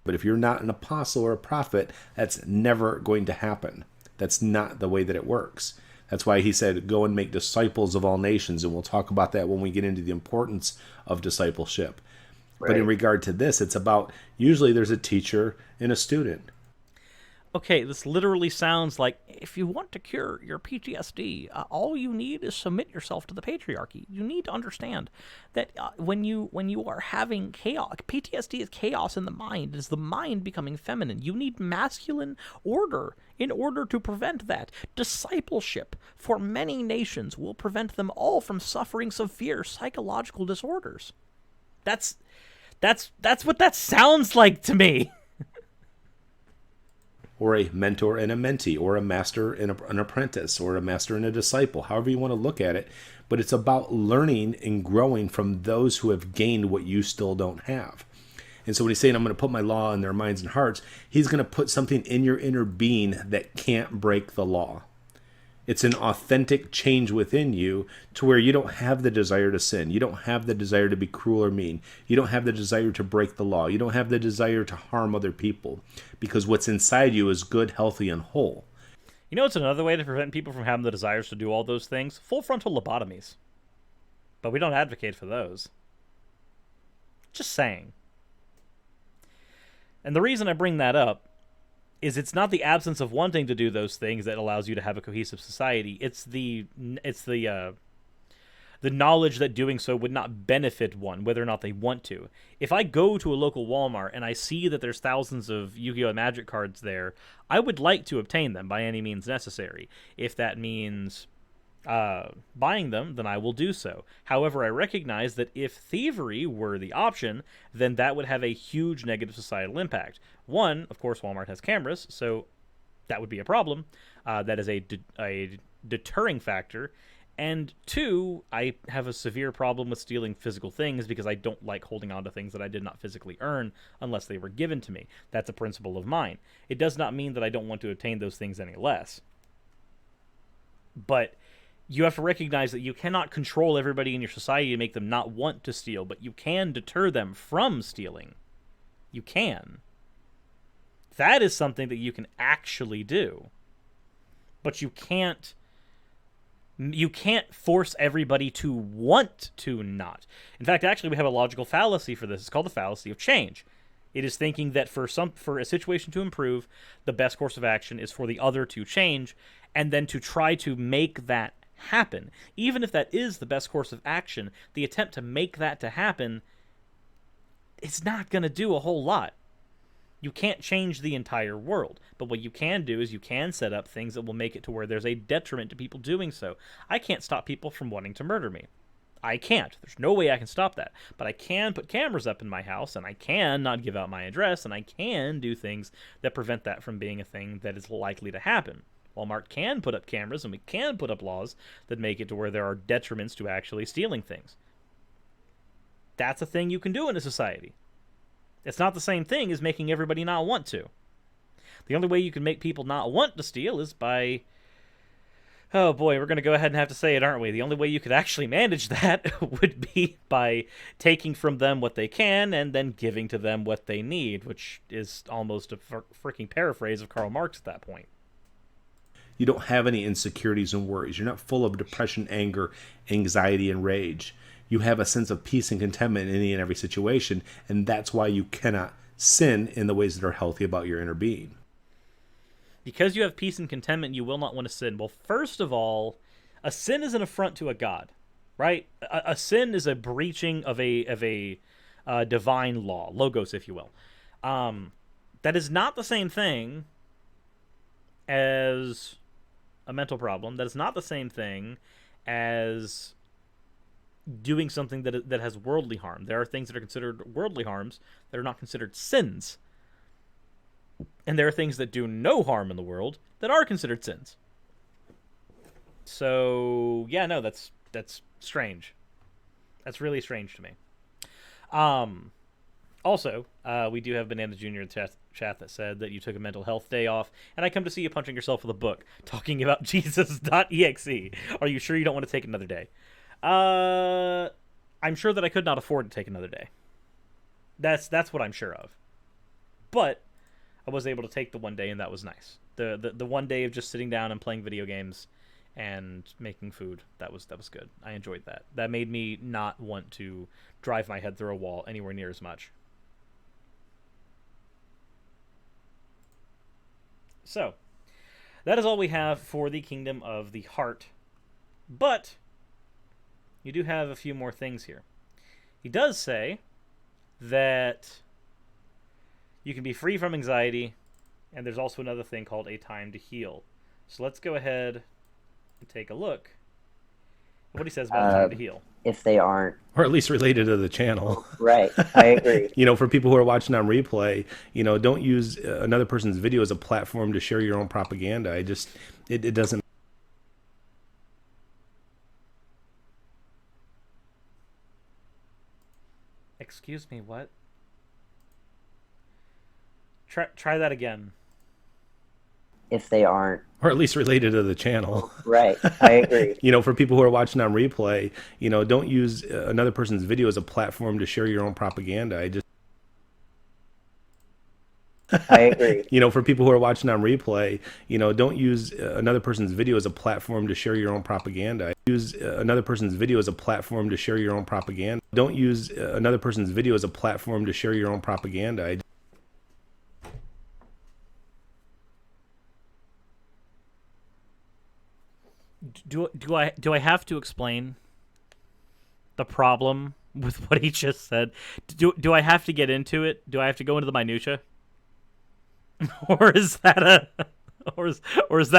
But if you're not an apostle or a prophet, that's never going to happen. That's not the way that it works. That's why he said, go and make disciples of all nations. And we'll talk about that when we get into the importance of discipleship. Right. But in regard to this, it's about, usually there's a teacher and a student. Okay, this literally sounds like, if you want to cure your PTSD, all you need is submit yourself to the patriarchy. You need to understand that when you are having chaos, PTSD is chaos in the mind. It is the mind becoming feminine. You need masculine order in order to prevent that. Discipleship for many nations will prevent them all from suffering severe psychological disorders. That's what that sounds like to me. Or a mentor and a mentee, or a master and an apprentice, or a master and a disciple, however you want to look at it. But it's about learning and growing from those who have gained what you still don't have. And so when he's saying, I'm going to put my law in their minds and hearts, he's going to put something in your inner being that can't break the law. It's an authentic change within you to where you don't have the desire to sin. You don't have the desire to be cruel or mean. You don't have the desire to break the law. You don't have the desire to harm other people, because what's inside you is good, healthy, and whole. You know, it's another way to prevent people from having the desires to do all those things? Full frontal lobotomies. But we don't advocate for those. Just saying. And the reason I bring that up is it's not the absence of wanting to do those things that allows you to have a cohesive society. It's the knowledge that doing so would not benefit one, whether or not they want to. If I go to a local Walmart and I see that there's thousands of Yu-Gi-Oh! Magic cards there, I would like to obtain them by any means necessary. If that means buying them, then I will do so. However, I recognize that if thievery were the option, then that would have a huge negative societal impact. One, of course, Walmart has cameras, so that would be a problem. That is a deterring factor. And two, I have a severe problem with stealing physical things because I don't like holding on to things that I did not physically earn unless they were given to me. That's a principle of mine. It does not mean that I don't want to obtain those things any less. But you have to recognize that you cannot control everybody in your society to make them not want to steal, but you can deter them from stealing. You can. That is something that you can actually do. But you can't force everybody to want to not. In fact, actually, we have a logical fallacy for this. It's called the fallacy of change. It is thinking that for a situation to improve, the best course of action is for the other to change, and then to try to make that happen. Even if that is the best course of action, the attempt to make that to happen, it's not going to do a whole lot. You can't change the entire world, but what you can do is you can set up things that will make it to where there's a detriment to people doing so. I can't stop people from wanting to murder me. I can't. There's no way I can stop that. But I can put cameras up in my house, and I can not give out my address, and I can do things that prevent that from being a thing that is likely to happen. Walmart can put up cameras, and we can put up laws that make it to where there are detriments to actually stealing things. That's a thing you can do in a society. It's not the same thing as making everybody not want to. The only way you can make people not want to steal is by... Oh boy, we're going to go ahead and have to say it, aren't we? The only way you could actually manage that would be by taking from them what they can and then giving to them what they need, which is almost a freaking paraphrase of Karl Marx at that point. You don't have any insecurities and worries. You're not full of depression, anger, anxiety, and rage. You have a sense of peace and contentment in any and every situation, and that's why you cannot sin in the ways that are healthy about your inner being. Because you have peace and contentment, you will not want to sin. Well, first of all, a sin is an affront to a god, right? A sin is a breaching of a divine law, logos, if you will. That is not the same thing as a mental problem. That is not the same thing as doing something that has worldly harm. There are things that are considered worldly harms that are not considered sins. And there are things that do no harm in the world that are considered sins. So, yeah, no, that's strange. That's really strange to me. Also, we do have Banana Jr. in the chat that said that you took a mental health day off, and I come to see you punching yourself with a book, talking about Jesus.exe. Are you sure you don't want to take another day? I'm sure that I could not afford to take another day. That's what I'm sure of. But I was able to take the one day, and that was nice. The one day of just sitting down and playing video games and making food, that was good. I enjoyed that. That made me not want to drive my head through a wall anywhere near as much. So, that is all we have for the Kingdom of the Heart. But you do have a few more things here. He does say that you can be free from anxiety, and there's also another thing called a time to heal. So let's go ahead and take a look at what he says about time to heal. If they aren't. Or at least related to the channel. Right, I agree. For people who are watching on replay, don't use another person's video as a platform to share your own propaganda. It doesn't. Excuse me, what? Try that again. If they aren't. Or at least related to the channel. Right, I agree. For people who are watching on replay, don't use another person's video as a platform to share your own propaganda. I agree. For people who are watching on replay, don't use another person's video as a platform to share your own propaganda. Use another person's video as a platform to share your own propaganda. Don't use another person's video as a platform to share your own propaganda. Do I have to explain the problem with what he just said? Do I have to get into it? Do I have to go into the minutia? Or is that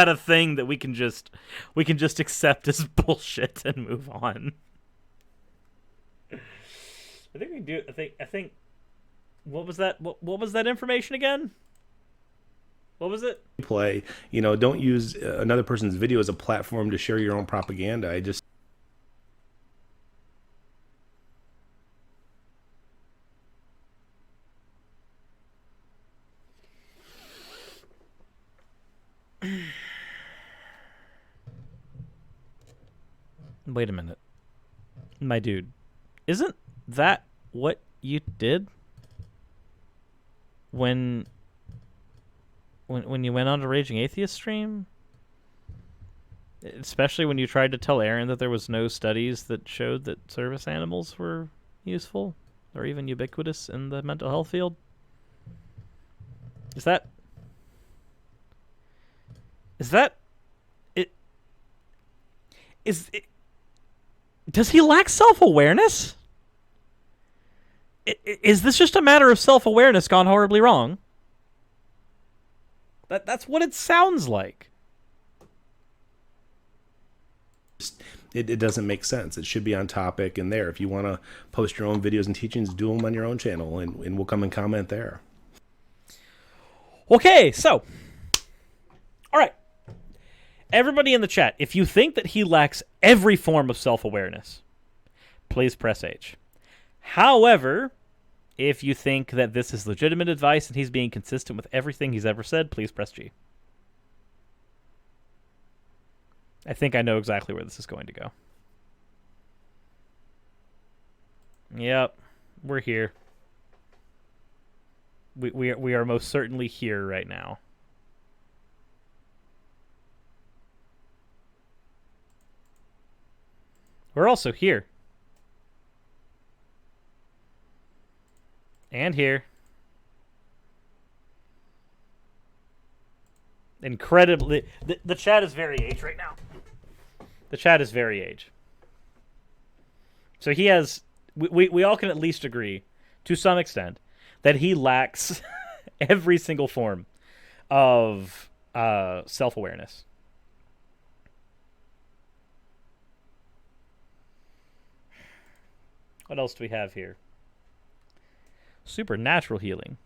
a thing that we can just accept as bullshit and move on? I think we do. I think. What was that? What was that information again? What was it? Play. Don't use another person's video as a platform to share your own propaganda. Wait a minute. My dude, isn't that what you did? when you went on to Raging Atheist stream, especially when you tried to tell Aaron that there was no studies that showed that service animals were useful or even ubiquitous in the mental health field. Is that it? Does he lack self-awareness? Is this just a matter of self-awareness gone horribly wrong? That's what it sounds like. It doesn't make sense. It should be on topic and there. If you want to post your own videos and teachings, do them on your own channel, and we'll come and comment there. Okay, so, all right. Everybody in the chat, if you think that he lacks every form of self-awareness, please press H. However, if you think that this is legitimate advice and he's being consistent with everything he's ever said, please press G. I think I know exactly where this is going to go. Yep, we're here. We are most certainly here right now. We're also here. And here. Incredibly... The chat is very H right now. The chat is very H. So he has... We all can at least agree, to some extent, that he lacks every single form of self-awareness. What else do we have here? Supernatural healing.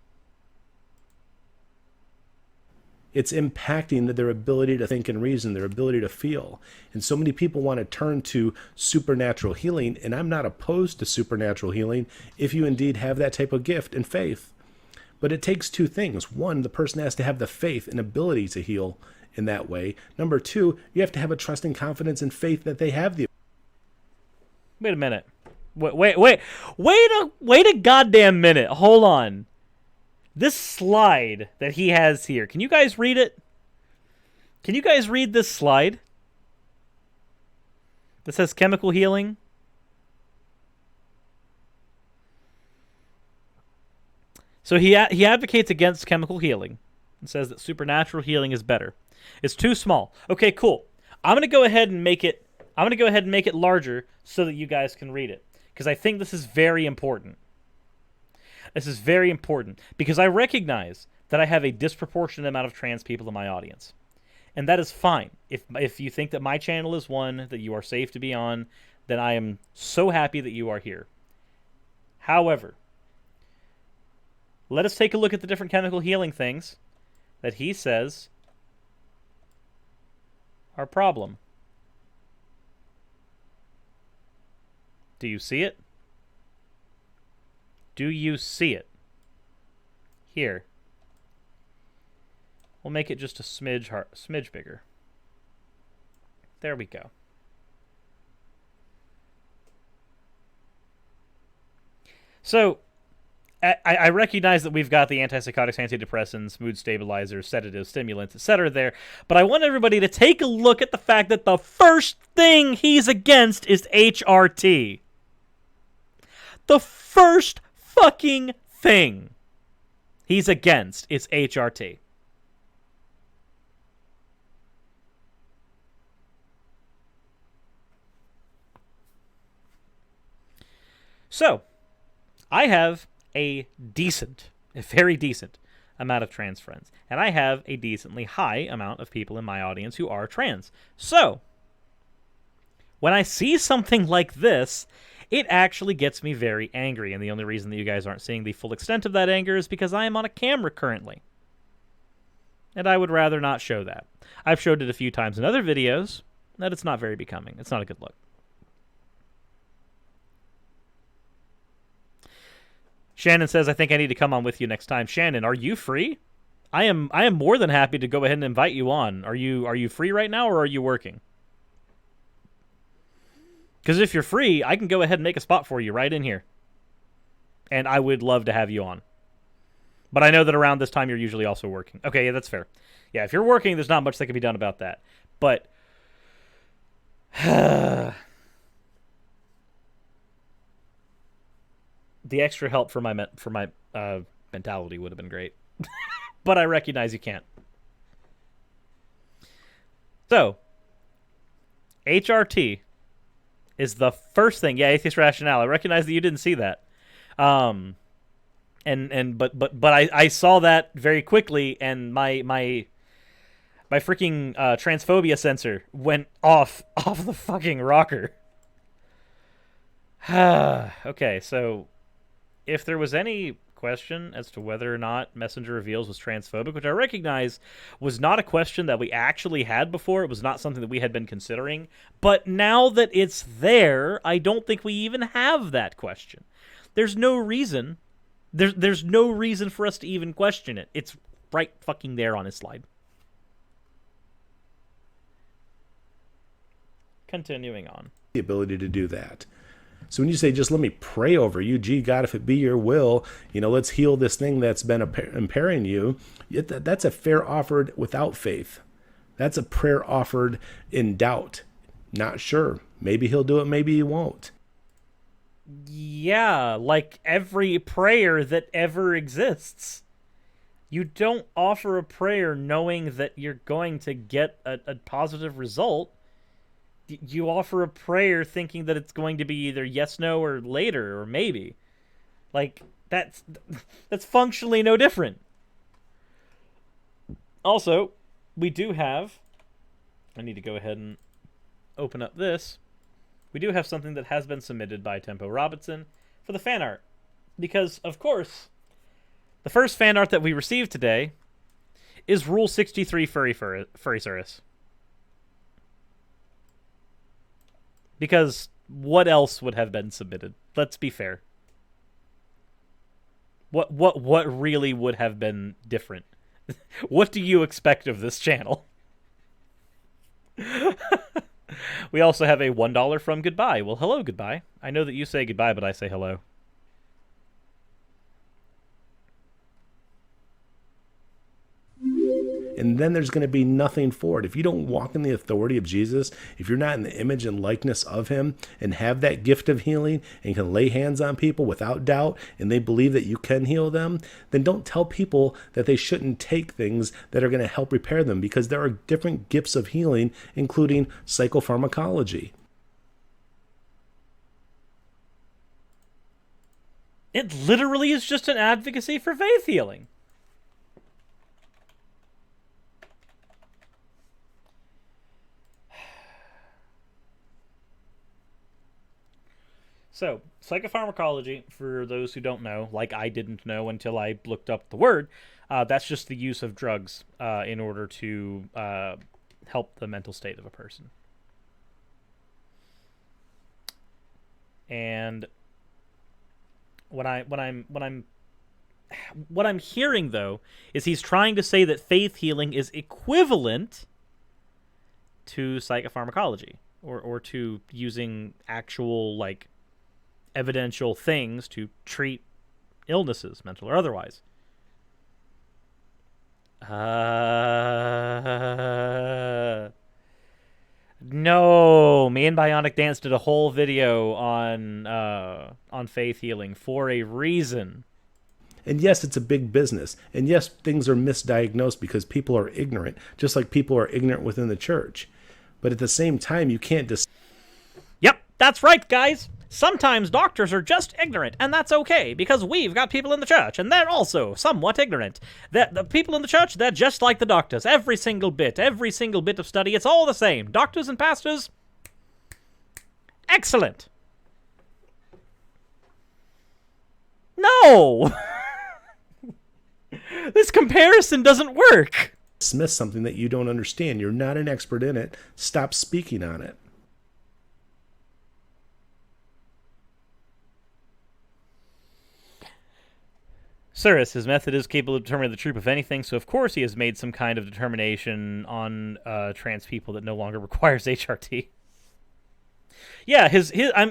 It's impacting their ability to think and reason, their ability to feel. And so many people want to turn to supernatural healing, and I'm not opposed to supernatural healing if you indeed have that type of gift and faith. But it takes two things. One, the person has to have the faith and ability to heal in that way. Number two, you have to have a trust and confidence and faith that they have the... Wait a minute. Wait a goddamn minute. Hold on. This slide that he has here, can you guys read it? Can you guys read this slide? That says chemical healing. So he advocates against chemical healing and says that supernatural healing is better. It's too small. Okay, cool. I'm going to go ahead and make it larger so that you guys can read it, because I think this is very important. This is very important because I recognize that I have a disproportionate amount of trans people in my audience. And that is fine. If you think that my channel is one that you are safe to be on, then I am so happy that you are here. However, let us take a look at the different chemical healing things that he says are a problem. Do you see it? Do you see it? Here. We'll make it just a smidge bigger. There we go. So, I recognize that we've got the antipsychotics, antidepressants, mood stabilizers, sedatives, stimulants, etc. there, but I want everybody to take a look at the fact that the first thing he's against is HRT. The first fucking thing he's against is HRT. So, I have a very decent amount of trans friends, and I have a decently high amount of people in my audience who are trans. So, when I see something like this, it actually gets me very angry, and the only reason that you guys aren't seeing the full extent of that anger is because I am on a camera currently. And I would rather not show that. I've showed it a few times in other videos, that it's not very becoming. It's not a good look. Shannon says, I think I need to come on with you next time. Shannon, are you free? I am more than happy to go ahead and invite you on. Are you free right now, or are you working? Because if you're free, I can go ahead and make a spot for you right in here. And I would love to have you on. But I know that around this time you're usually also working. Okay, yeah, that's fair. Yeah, if you're working, there's not much that can be done about that. But the extra help for my mentality would have been great. But I recognize you can't. So, HRT is the first thing. Yeah, atheist rationale. I recognize that you didn't see that. But I saw that very quickly, and my freaking transphobia sensor went off the fucking rocker. Okay, so if there was any question as to whether or not Messenger Reveals was transphobic, which I recognize was not a question that we actually had before, it was not something that we had been considering, but now that it's there, I don't think we even have that question. There's no reason. There's no reason for us to even question it. It's right fucking there on his slide. Continuing on. The ability to do that. So when you say, just let me pray over you, gee, God, if it be your will, let's heal this thing that's been impairing you, that's a prayer offered without faith. That's a prayer offered in doubt. Not sure. Maybe he'll do it, maybe he won't. Yeah, like every prayer that ever exists. You don't offer a prayer knowing that you're going to get a positive result. You offer a prayer thinking that it's going to be either yes, no, or later, or maybe. Like, that's functionally no different. Also, we do have... I need to go ahead and open up this. We do have something that has been submitted by Tempo Robinson for the fan art. Because, of course, the first fan art that we received today is Rule 63 Furrysaurus. Because what else would have been submitted? Let's be fair. What really would have been different? What do you expect of this channel? We also have a $1 from Goodbye. Well, hello, Goodbye. I know that you say goodbye, but I say hello. And then there's going to be nothing for it. If you don't walk in the authority of Jesus, if you're not in the image and likeness of him and have that gift of healing and can lay hands on people without doubt and they believe that you can heal them, then don't tell people that they shouldn't take things that are going to help repair them, because there are different gifts of healing, including psychopharmacology. It literally is just an advocacy for faith healing. So, psychopharmacology, for those who don't know, like I didn't know until I looked up the word, that's just the use of drugs in order to help the mental state of a person. And what I'm hearing, though, is he's trying to say that faith healing is equivalent to psychopharmacology, or to using actual, like, evidential things to treat illnesses, mental or otherwise. No, me and Bionic Dance did a whole video on faith healing for a reason. And yes, it's a big business. And yes, things are misdiagnosed because people are ignorant, just like people are ignorant within the church. But at the same time, you can't Yep, that's right, guys. Sometimes doctors are just ignorant, and that's okay, because we've got people in the church, and they're also somewhat ignorant. The people in the church, they're just like the doctors. Every single bit of study, it's all the same. Doctors and pastors, excellent. No! This comparison doesn't work. Dismiss something that you don't understand. You're not an expert in it. Stop speaking on it. Cyrus, his method is capable of determining the truth of anything, so of course he has made some kind of determination on trans people that no longer requires HRT. Yeah,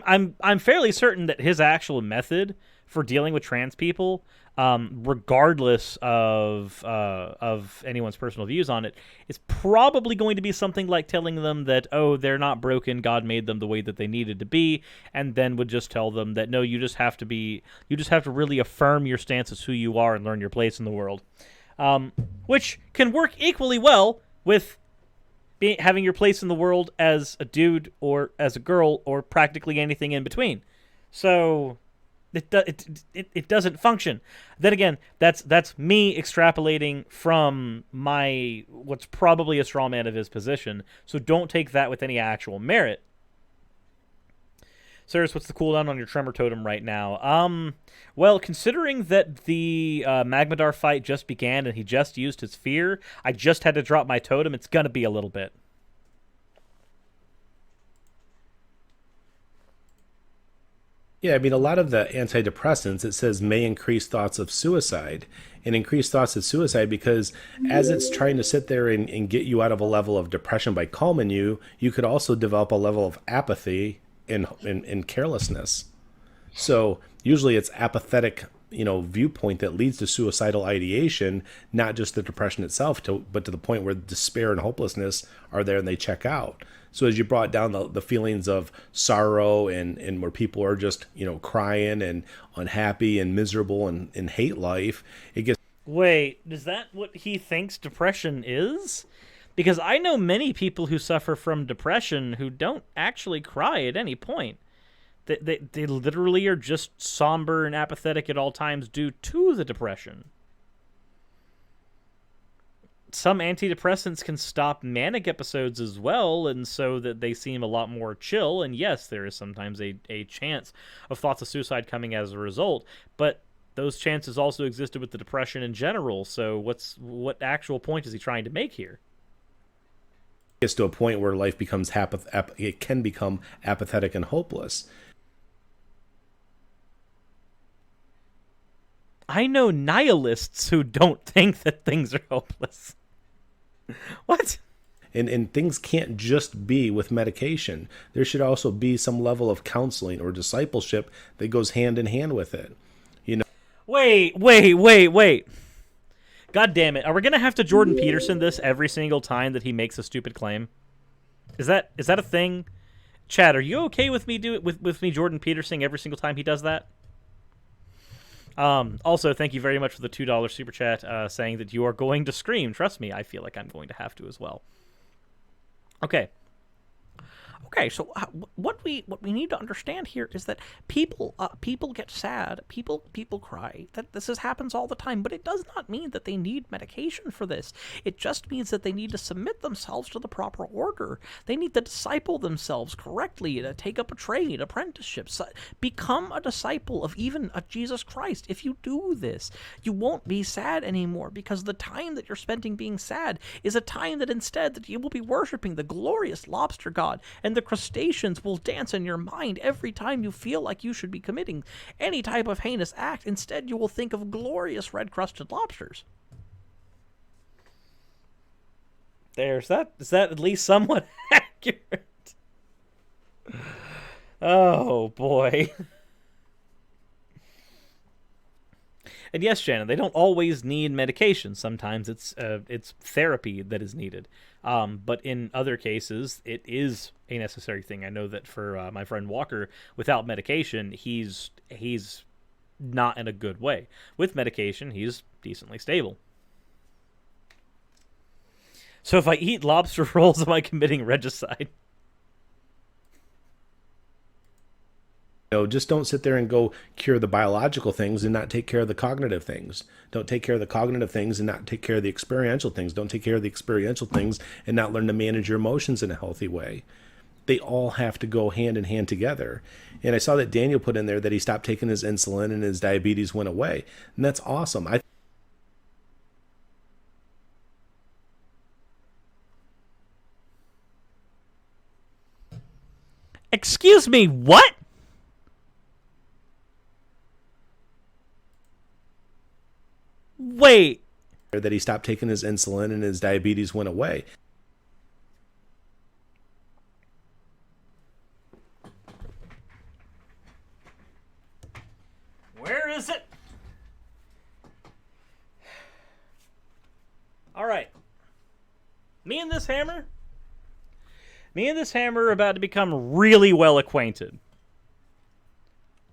I'm fairly certain that his actual method for dealing with trans people, regardless of anyone's personal views on it, is probably going to be something like telling them that, oh, they're not broken, God made them the way that they needed to be, and then would just tell them that, no, you just have to really affirm your stance as who you are and learn your place in the world. Which can work equally well with having your place in the world as a dude or as a girl or practically anything in between. So it doesn't function. Then again, that's me extrapolating from what's probably a straw man of his position. So don't take that with any actual merit. Sirs, what's the cooldown on your Tremor Totem right now? Well, considering that the Magmadar fight just began and he just used his fear, I just had to drop my totem. It's gonna be a little bit. Yeah, I mean, a lot of the antidepressants, it says may increase thoughts of suicide, and increase thoughts of suicide because as it's trying to sit there and get you out of a level of depression by calming you, you could also develop a level of apathy and carelessness. So usually it's apathetic, viewpoint that leads to suicidal ideation, not just the depression itself, but to the point where despair and hopelessness are there and they check out. So as you brought down the feelings of sorrow and where people are just, crying and unhappy and miserable and hate life, it gets... Wait, is that what he thinks depression is? Because I know many people who suffer from depression who don't actually cry at any point. They literally are just somber and apathetic at all times due to the depression. Some antidepressants can stop manic episodes as well, and so that they seem a lot more chill, and yes, there is sometimes a chance of thoughts of suicide coming as a result, but those chances also existed with the depression in general, so what actual point is he trying to make here? Gets to a point where life becomes it can become apathetic and hopeless. I know nihilists who don't think that things are hopeless. What? And things can't just be with medication. There should also be some level of counseling or discipleship that goes hand in hand with it. Wait. God damn it. Are we going to have to Jordan Peterson this every single time that he makes a stupid claim? Is that a thing? Chad, are you okay with me with me Jordan Peterson every single time he does that? Also, thank you very much for the $2 super chat saying that you are going to scream. Trust me, I feel like I'm going to have to as well. Okay, so what we need to understand here is that people get sad, people cry. That this happens all the time, but it does not mean that they need medication for this. It just means that they need to submit themselves to the proper order. They need to disciple themselves correctly, to take up a trade, apprenticeship, become a disciple of even a Jesus Christ. If you do this, you won't be sad anymore, because the time that you're spending being sad is a time that instead that you will be worshiping the glorious lobster god, and the crustaceans will dance in your mind every time you feel like you should be committing any type of heinous act. Instead, you will think of glorious red-crusted lobsters. Is that at least somewhat accurate? Oh, boy. And yes, Shannon, they don't always need medication. Sometimes it's therapy that is needed. But in other cases, it is a necessary thing. I know that for my friend Walker, without medication, he's not in a good way. With medication, he's decently stable. So if I eat lobster rolls, am I committing regicide? Just don't sit there and go cure the biological things and not take care of the cognitive things. Don't take care of the cognitive things and not take care of the experiential things. Don't take care of the experiential things and not learn to manage your emotions in a healthy way. They all have to go hand in hand together. And I saw that Daniel put in there that he stopped taking his insulin and his diabetes went away. And that's awesome. Excuse me, what? Wait. That he stopped taking his insulin and his diabetes went away. Where All right. Me and this hammer are about to become really well acquainted.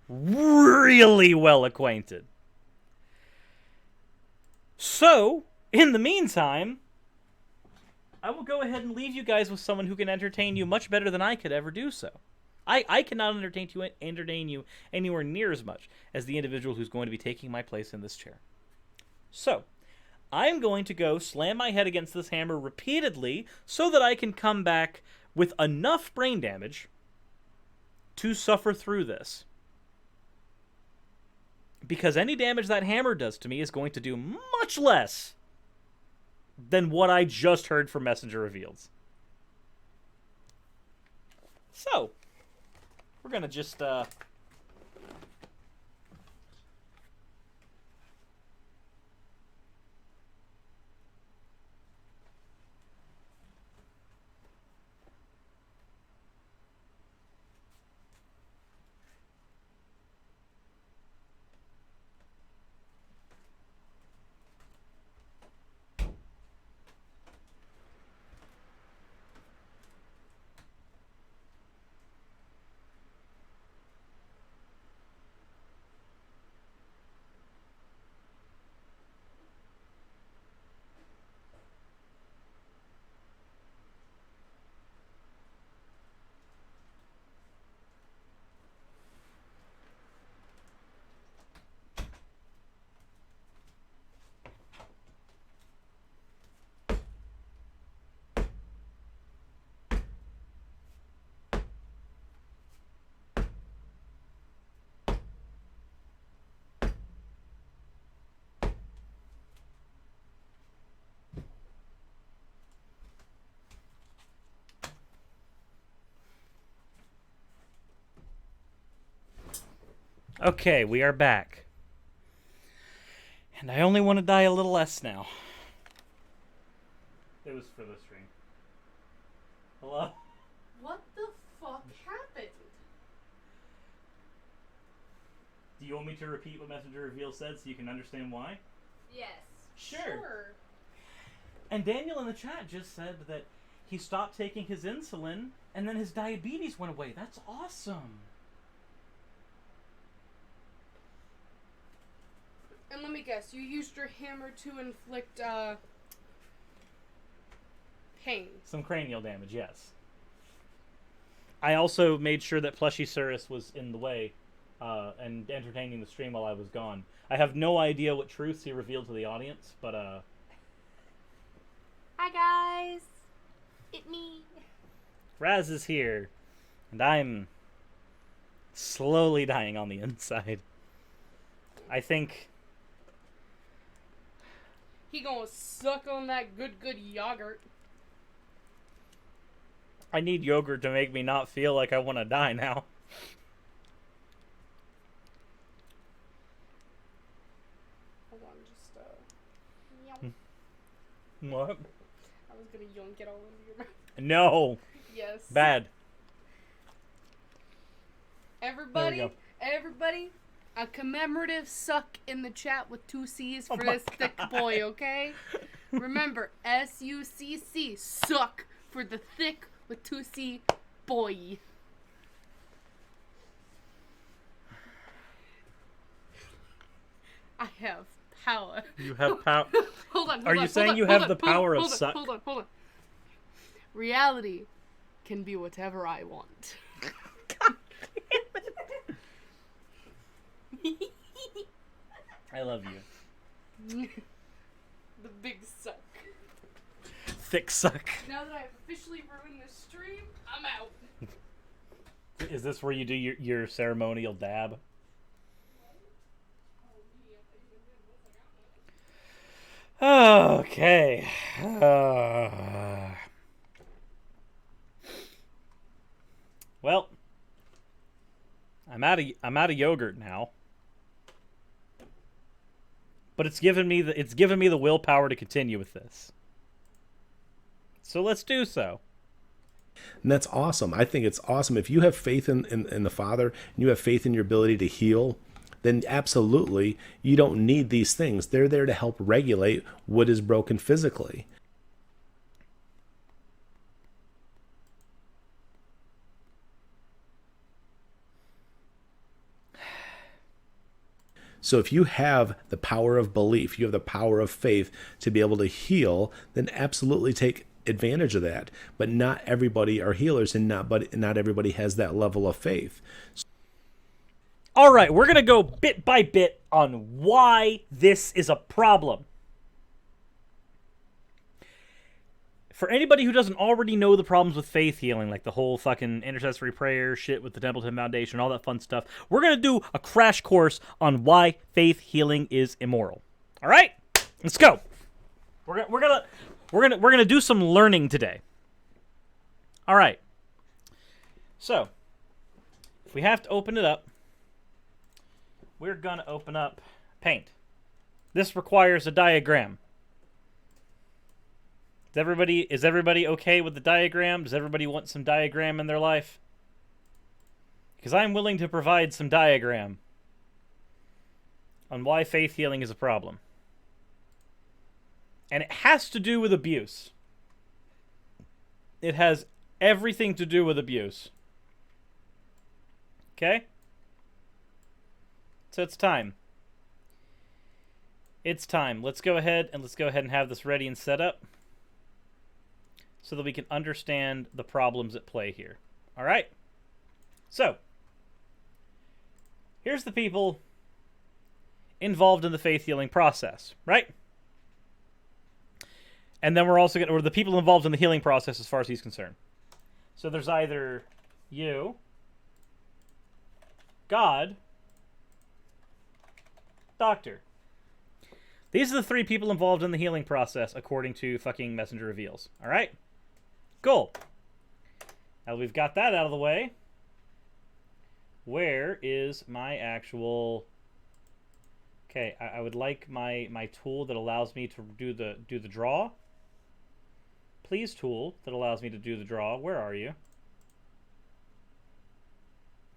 Really well acquainted. So, in the meantime, I will go ahead and leave you guys with someone who can entertain you much better than I could ever do so. I cannot entertain you anywhere near as much as the individual who's going to be taking my place in this chair. So, I'm going to go slam my head against this hammer repeatedly so that I can come back with enough brain damage to suffer through this. Because any damage that hammer does to me is going to do much less than what I just heard from Messenger Reveals. So, we're going to just... Okay, we are back. And I only want to die a little less now. It was for the stream. Hello? What the fuck happened? Do you want me to repeat what Messenger Reveal said so you can understand why? Yes. Sure. And Daniel in the chat just said that he stopped taking his insulin and then his diabetes went away. That's awesome. And let me guess, you used your hammer to inflict, pain. Some cranial damage, yes. I also made sure that Plushy Cirrus was in the way, and entertaining the stream while I was gone. I have no idea what truths he revealed to the audience, but, Hi, guys. It's me. Raz is here, and I'm slowly dying on the inside. I think... He gonna suck on that good yogurt. I need yogurt to make me not feel like I want to die now. Hold on, just, What? I was gonna yoink it all into your mouth. No. Yes. Bad. Everybody, a commemorative suck in the chat with 2 C's for Oh my this thick boy, okay? Remember, S-U-C-C, suck for the thick with 2 C boy. I have power. You have power. Hold on. Are you saying you have the power of suck? Hold on. Reality can be whatever I want. I love you. The big suck. Thick suck. Now that I've officially ruined this stream, I'm out. Is this where you do your ceremonial dab? Okay. Well, I'm out of yogurt now. But it's given me the willpower to continue with this. So let's do so. And that's awesome. I think it's awesome. If you have faith in the Father and you have faith in your ability to heal, then absolutely you don't need these things. They're there to help regulate what is broken physically. So if you have the power of belief, you have the power of faith to be able to heal, then absolutely take advantage of that. But not everybody are healers, and not everybody has that level of faith. All right, we're going to go bit by bit on why this is a problem. For anybody who doesn't already know the problems with faith healing, like the whole fucking intercessory prayer shit with the Templeton Foundation, all that fun stuff, we're going to do a crash course on why faith healing is immoral. All right? Let's go. We're going to do some learning today. All right. So, if we have to open it up, we're going to open up Paint. This requires a diagram. Is everybody okay with the diagram? Does everybody want some diagram in their life? Because I'm willing to provide some diagram on why faith healing is a problem. And it has to do with abuse. It has everything to do with abuse. Okay? So it's time. It's time. Let's go ahead and have this ready and set up, so that we can understand the problems at play here. All right? So, here's the people involved in the faith healing process, right? And then we're also going to, or the people involved in the healing process as far as he's concerned. So there's either you, God, doctor. These are the three people involved in the healing process according to fucking Messenger Reveals. All right? Cool. Now we've got that out of the way. Where is my actual... Okay, I would like my tool that allows me to do the draw. Please, tool that allows me to do the draw. Where are you?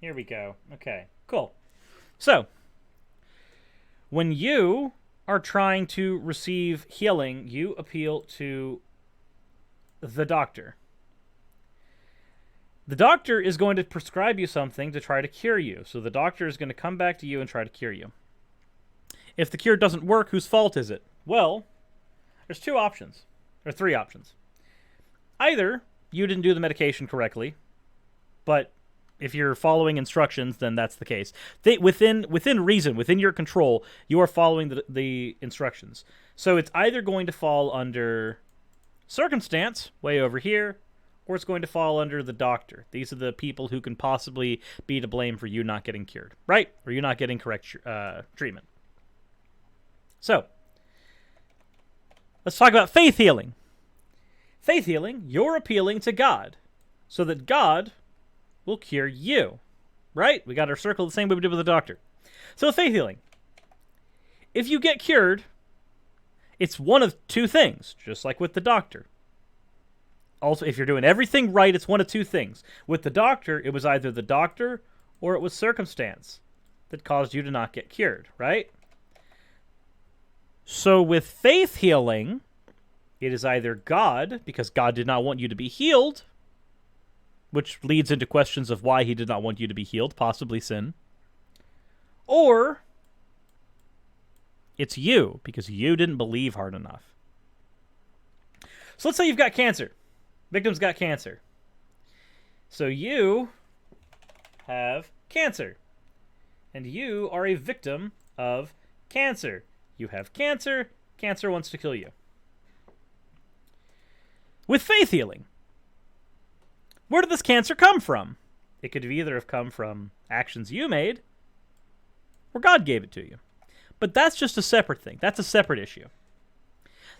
Here we go. Okay, cool. So, when you are trying to receive healing, you appeal to the doctor. The doctor is going to prescribe you something to try to cure you. So the doctor is going to come back to you and try to cure you. If the cure doesn't work, whose fault is it? Well, there's two options, or three options. Either you didn't do the medication correctly, but if you're following instructions, then that's the case. Within reason, within your control, you are following the instructions. So it's either going to fall under circumstance, way over here, or it's going to fall under the doctor. These are the people who can possibly be to blame for you not getting cured, right? Or you not getting correct treatment. So, let's talk about faith healing. Faith healing, you're appealing to God so that God will cure you, right? We got our circle the same way we did with the doctor. So faith healing, if you get cured, it's one of two things, just like with the doctor. Also, if you're doing everything right, it's one of two things. With the doctor, it was either the doctor or it was circumstance that caused you to not get cured, right? So with faith healing, it is either God, because God did not want you to be healed, which leads into questions of why he did not want you to be healed, possibly sin, or it's you, because you didn't believe hard enough. So let's say you've got cancer. Victim's got cancer. So you have cancer. And you are a victim of cancer. You have cancer. Cancer wants to kill you. With faith healing, where did this cancer come from? It could either have come from actions you made, or God gave it to you. But that's just a separate thing. That's a separate issue.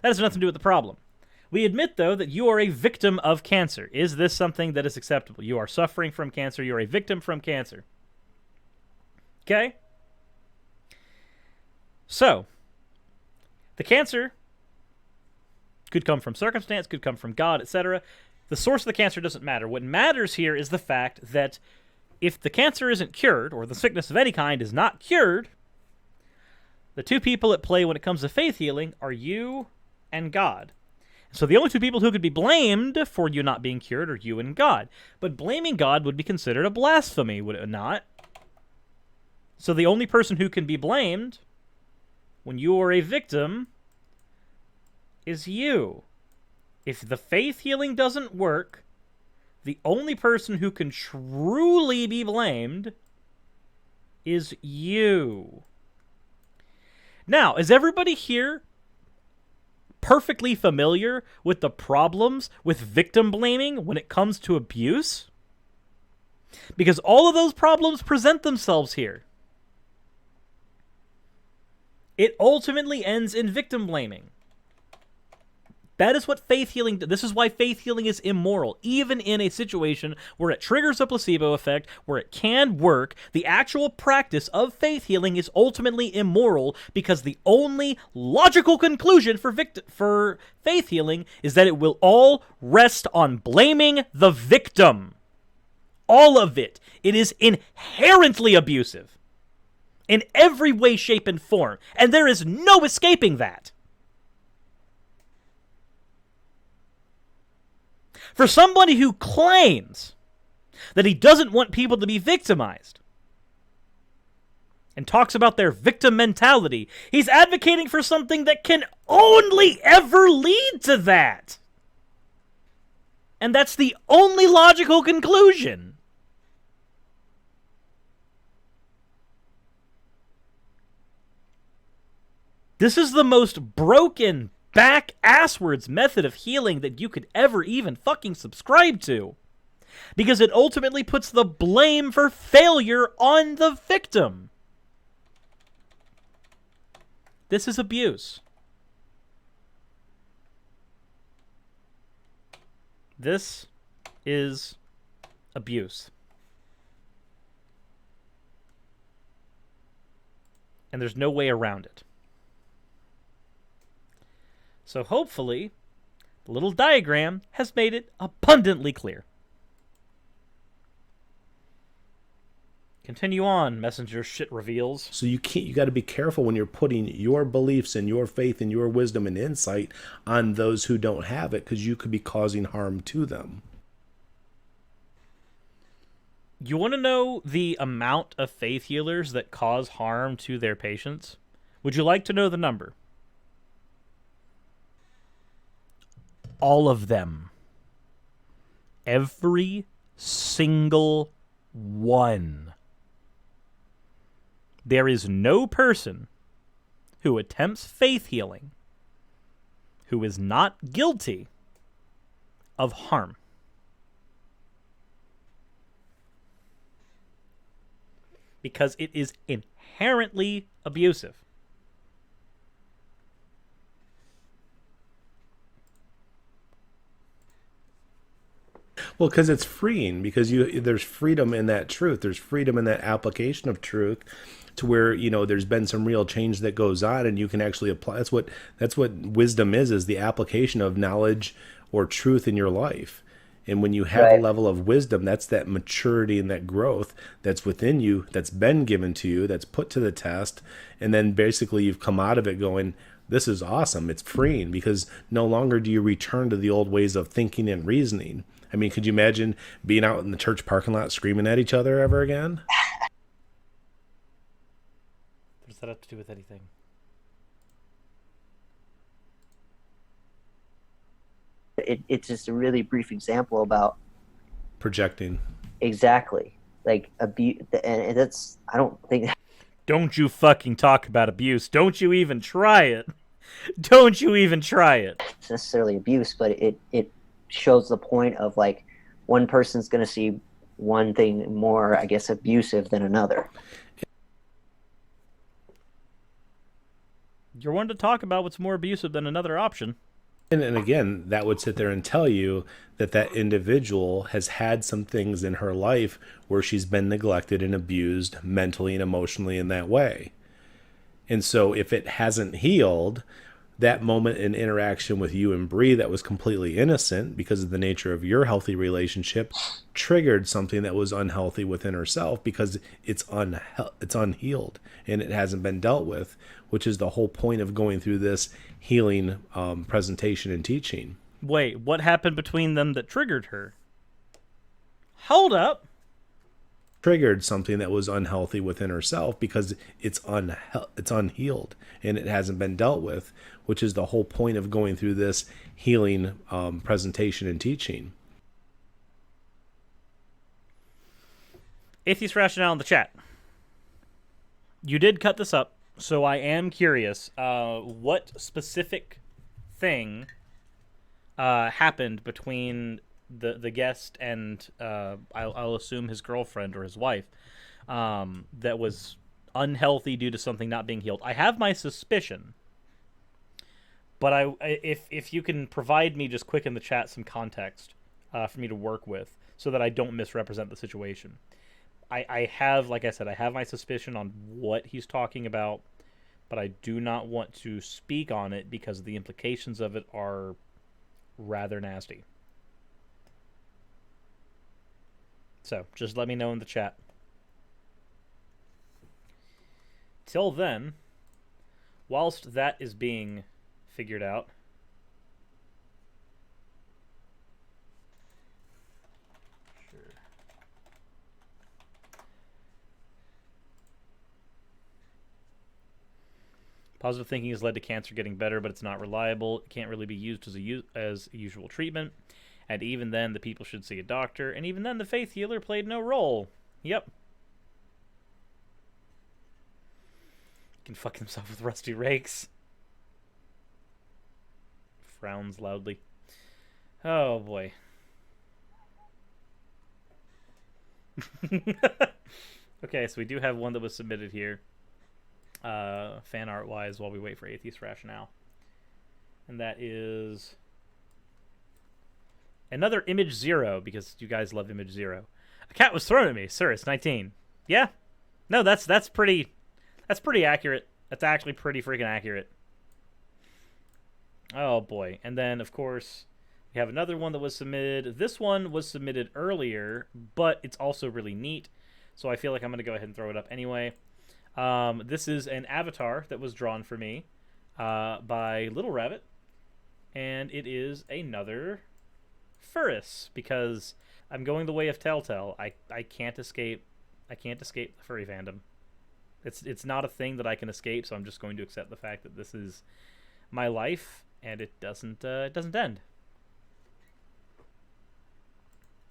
That has nothing to do with the problem. We admit, though, that you are a victim of cancer. Is this something that is acceptable? You are suffering from cancer. You're a victim from cancer. Okay? So, the cancer could come from circumstance, could come from God, etc. The source of the cancer doesn't matter. What matters here is the fact that if the cancer isn't cured, or the sickness of any kind is not cured, The two people at play when it comes to faith healing are you and God. So the only two people who could be blamed for you not being cured are you and God. But blaming God would be considered a blasphemy, would it not? So the only person who can be blamed when you are a victim is you. If the faith healing doesn't work, the only person who can truly be blamed is you. Now, is everybody here perfectly familiar with the problems with victim blaming when it comes to abuse? Because all of those problems present themselves here. It ultimately ends in victim blaming. That is what faith healing does. This is why faith healing is immoral. Even in a situation where it triggers a placebo effect, where it can work, the actual practice of faith healing is ultimately immoral because the only logical conclusion for faith healing is that it will all rest on blaming the victim. All of it. It is inherently abusive. In every way, shape, and form. And there is no escaping that. For somebody who claims that he doesn't want people to be victimized and talks about their victim mentality, he's advocating for something that can only ever lead to that. And that's the only logical conclusion. This is the most broken, back-asswards method of healing that you could ever even fucking subscribe to. Because it ultimately puts the blame for failure on the victim. This is abuse. This is abuse. And there's no way around it. So hopefully, the little diagram has made it abundantly clear. Continue on, messenger shit reveals. So you got to be careful when you're putting your beliefs and your faith and your wisdom and insight on those who don't have it, because you could be causing harm to them. You want to know the amount of faith healers that cause harm to their patients? Would you like to know the number? All of them. Every single one. There is no person who attempts faith healing who is not guilty of harm. Because it is inherently abusive. Well, because it's freeing, because there's freedom in that truth. There's freedom in that application of truth to where, there's been some real change that goes on and you can actually apply. That's what wisdom is the application of knowledge or truth in your life. And when you have a level of wisdom, that's that maturity and that growth that's within you, that's been given to you, that's put to the test. And then basically you've come out of it going, this is awesome. It's freeing, because no longer do you return to the old ways of thinking and reasoning. I mean, could you imagine being out in the church parking lot screaming at each other ever again? What does that have to do with anything? It's just a really brief example about projecting. Exactly. Like abuse, and that's, I don't think. Don't you fucking talk about abuse. Don't you even try it. Don't you even try it. It's necessarily abuse, but it shows the point of, like, one person's going to see one thing more, I guess, abusive than another. You're one to talk about what's more abusive than another option. And again, that would sit there and tell you that that individual has had some things in her life where she's been neglected and abused mentally and emotionally in that way. And so if it hasn't healed, that moment in interaction with you and Bree that was completely innocent because of the nature of your healthy relationship triggered something that was unhealthy within herself because it's unhealed and it hasn't been dealt with, which is the whole point of going through this healing presentation and teaching. Wait, what happened between them that triggered her? Hold up. Triggered something that was unhealthy within herself because it's unhealed and it hasn't been dealt with, which is the whole point of going through this healing presentation and teaching. Atheist Rationale in the chat. You did cut this up, so I am curious. What specific thing happened between the guest and I'll assume his girlfriend or his wife that was unhealthy due to something not being healed? I have my suspicion, but if you can provide me just quick in the chat some context for me to work with so that I don't misrepresent the situation. I have, like I said, I have my suspicion on what he's talking about, but I do not want to speak on it because the implications of it are rather nasty. So, just let me know in the chat. Till then, whilst that is being figured out, positive thinking has led to cancer getting better, but it's not reliable. It can't really be used as a usual treatment. And even then, the people should see a doctor. And even then, the faith healer played no role. Yep. Can fuck himself with rusty rakes. Frowns loudly. Oh, boy. Okay, so we do have one that was submitted here. Fan art-wise, while we wait for Atheist Rationale. And that is another Image Zero, because you guys love Image Zero. A cat was thrown at me. Sir, it's 19. Yeah. No, that's pretty accurate. That's actually pretty freaking accurate. Oh, boy. And then, of course, we have another one that was submitted. This one was submitted earlier, but it's also really neat. So I feel like I'm going to go ahead and throw it up anyway. This is an avatar that was drawn for me by Little Rabbit. And it is another Furris, because I'm going the way of Telltale. I can't escape the furry fandom. It's not a thing that I can escape, so I'm just going to accept the fact that this is my life, and it doesn't end.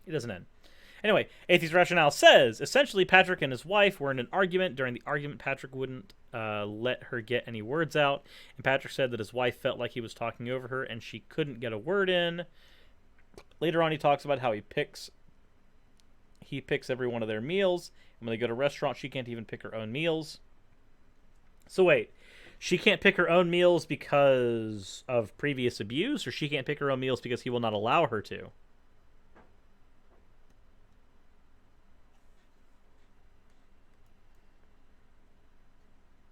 It doesn't end. Anyway, Atheist Rationale says, essentially Patrick and his wife were in an argument. During the argument, Patrick wouldn't let her get any words out, and Patrick said that his wife felt like he was talking over her, and she couldn't get a word in. Later on, he talks about how he picks every one of their meals, and when they go to a restaurant, she can't even pick her own meals. So wait, she can't pick her own meals because of previous abuse, or she can't pick her own meals because he will not allow her to?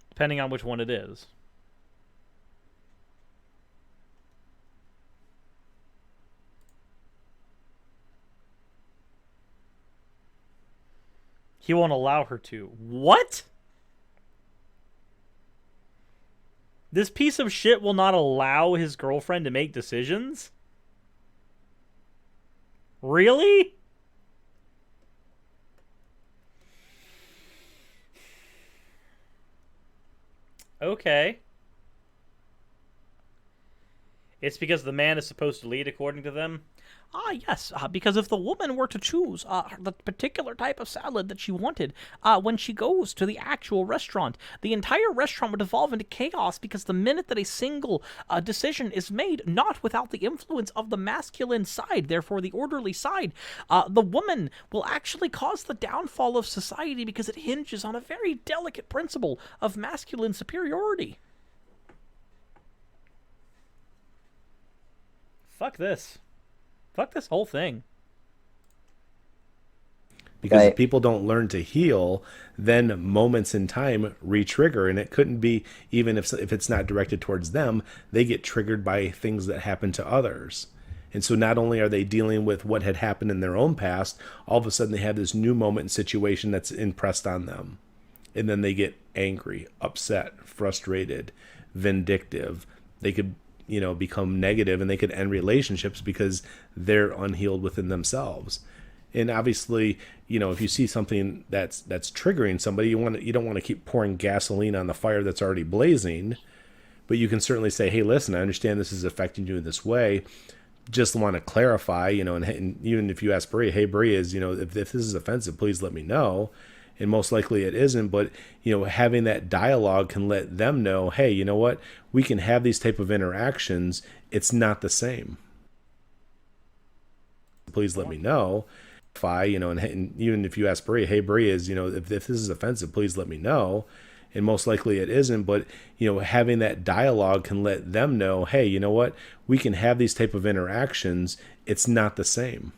Depending on which one it is. He won't allow her to. What? This piece of shit will not allow his girlfriend to make decisions? Really? Okay. It's because the man is supposed to lead according to them? Yes, because if the woman were to choose the particular type of salad that she wanted, when she goes to the actual restaurant, the entire restaurant would evolve into chaos, because the minute that a single decision is made, not without the influence of the masculine side, therefore the orderly side, the woman will actually cause the downfall of society, because it hinges on a very delicate principle of masculine superiority. Fuck this. Fuck this whole thing. Because Right. if people don't learn to heal, then moments in time re-trigger, and it couldn't be, even if it's not directed towards them, they get triggered by things that happen to others. And so not only are they dealing with what had happened in their own past, all of a sudden they have this new moment and situation that's impressed on them. And then they get angry, upset, frustrated, vindictive. They could, become negative, and they could end relationships because they're unhealed within themselves. And obviously, if you see something that's triggering somebody, you don't want to keep pouring gasoline on the fire that's already blazing. But you can certainly say, hey, listen, I understand this is affecting you in this way. Just want to clarify, and even if you ask Bria, hey, Bria, if this is offensive, please let me know. And most likely it isn't, but having that dialogue can let them know, hey, you know what, we can have these type of interactions. It's not the same. Please let me know. And even if you ask Bria, hey, Bria, if this is offensive, please let me know. And most likely it isn't, but having that dialogue can let them know, hey, you know what, we can have these type of interactions. It's not the same.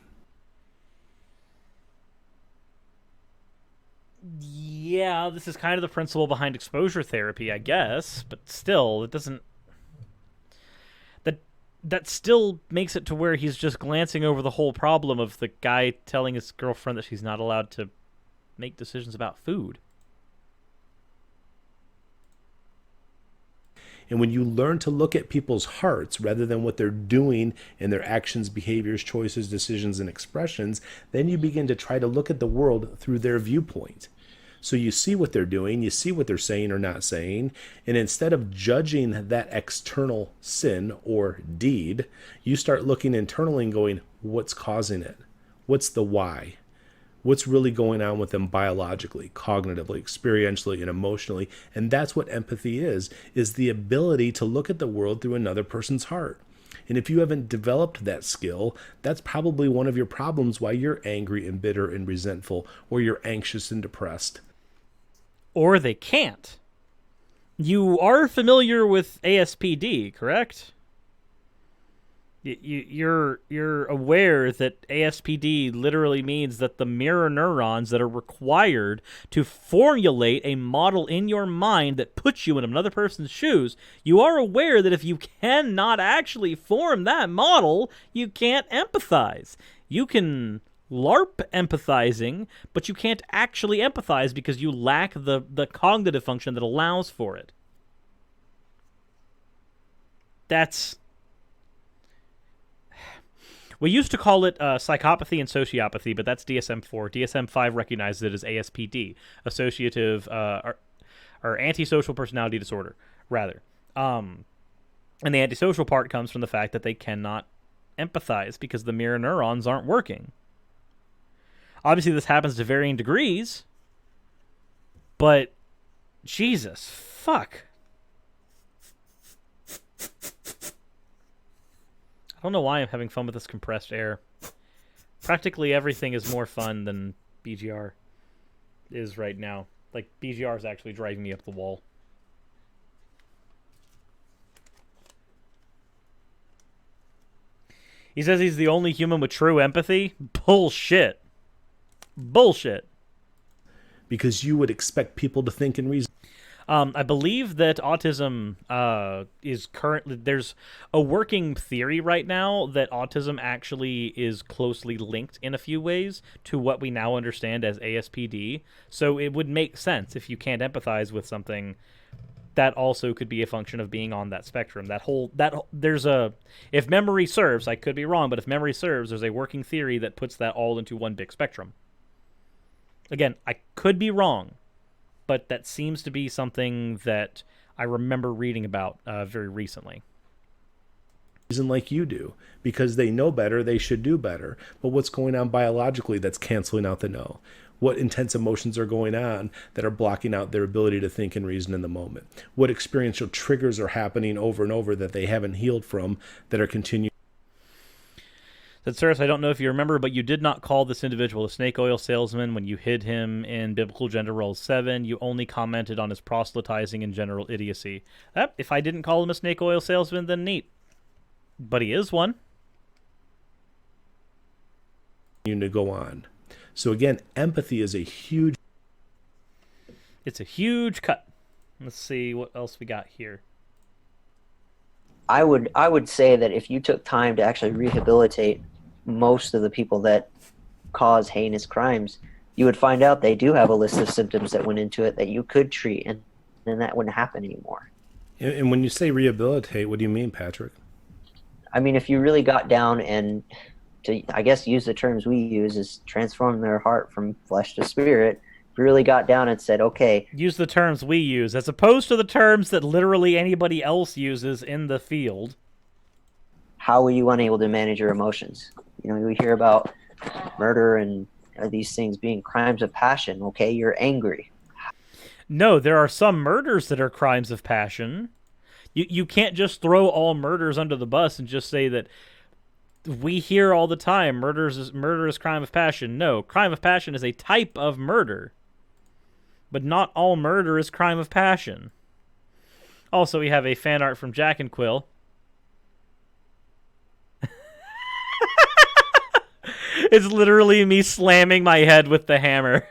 Yeah, this is kind of the principle behind exposure therapy, I guess, but still, it doesn't. That still makes it to where he's just glancing over the whole problem of the guy telling his girlfriend that she's not allowed to make decisions about food. And when you learn to look at people's hearts rather than what they're doing and their actions, behaviors, choices, decisions, and expressions, then you begin to try to look at the world through their viewpoint. So you see what they're doing, you see what they're saying or not saying, and instead of judging that external sin or deed, you start looking internally and going, what's causing it? What's the why? What's really going on with them biologically, cognitively, experientially, and emotionally? And that's what empathy is the ability to look at the world through another person's heart. And if you haven't developed that skill, that's probably one of your problems why you're angry and bitter and resentful, or you're anxious and depressed. Or they can't. You are familiar with ASPD, correct? You're aware that ASPD literally means that the mirror neurons that are required to formulate a model in your mind that puts you in another person's shoes, you are aware that if you cannot actually form that model, you can't empathize. You can LARP empathizing, but you can't actually empathize because you lack the cognitive function that allows for it. That's... We used to call it psychopathy and sociopathy, but that's DSM-4. DSM-5 recognizes it as ASPD, associative or antisocial personality disorder, rather. And the antisocial part comes from the fact that they cannot empathize because the mirror neurons aren't working. Obviously, this happens to varying degrees, but Jesus, fuck. I don't know why I'm having fun with this compressed air. Practically everything is more fun than BGR is right now. Like, BGR is actually driving me up the wall. He says he's the only human with true empathy? Bullshit. Bullshit. Because you would expect people to think and reason. I believe that autism is currently... There's a working theory right now that autism actually is closely linked in a few ways to what we now understand as ASPD. So it would make sense if you can't empathize with something, that also could be a function of being on that spectrum. If memory serves, I could be wrong, but if memory serves, there's a working theory that puts that all into one big spectrum. Again, I could be wrong, but that seems to be something that I remember reading about very recently. Reason like you do, because they know better, they should do better. But what's going on biologically that's canceling out the no? What intense emotions are going on that are blocking out their ability to think and reason in the moment? What experiential triggers are happening over and over that they haven't healed from that are continuing? Said, Sirs, I don't know if you remember, but you did not call this individual a snake oil salesman when you hid him in Biblical Gender Roles 7. You only commented on his proselytizing and general idiocy. If I didn't call him a snake oil salesman, then neat. But he is one. To go on. So again, empathy is a huge. It's a huge cut. Let's see what else we got here. I would say that if you took time to actually rehabilitate most of the people that cause heinous crimes, you would find out they do have a list of symptoms that went into it that you could treat, and then that wouldn't happen anymore. And when you say rehabilitate, what do you mean, Patrick? I mean, if you really got down and, to, I guess, use the terms we use, is transform their heart from flesh to spirit. If you really got down and said, okay, use the terms we use as opposed to the terms that literally anybody else uses in the field. How were you unable to manage your emotions? You know, we hear about murder and these things being crimes of passion. Okay, you're angry. No, there are some murders that are crimes of passion. You can't just throw all murders under the bus and just say that we hear all the time murder is crime of passion. No, crime of passion is a type of murder, but not all murder is crime of passion. Also, we have a fan art from Jack and Quill. It's literally me slamming my head with the hammer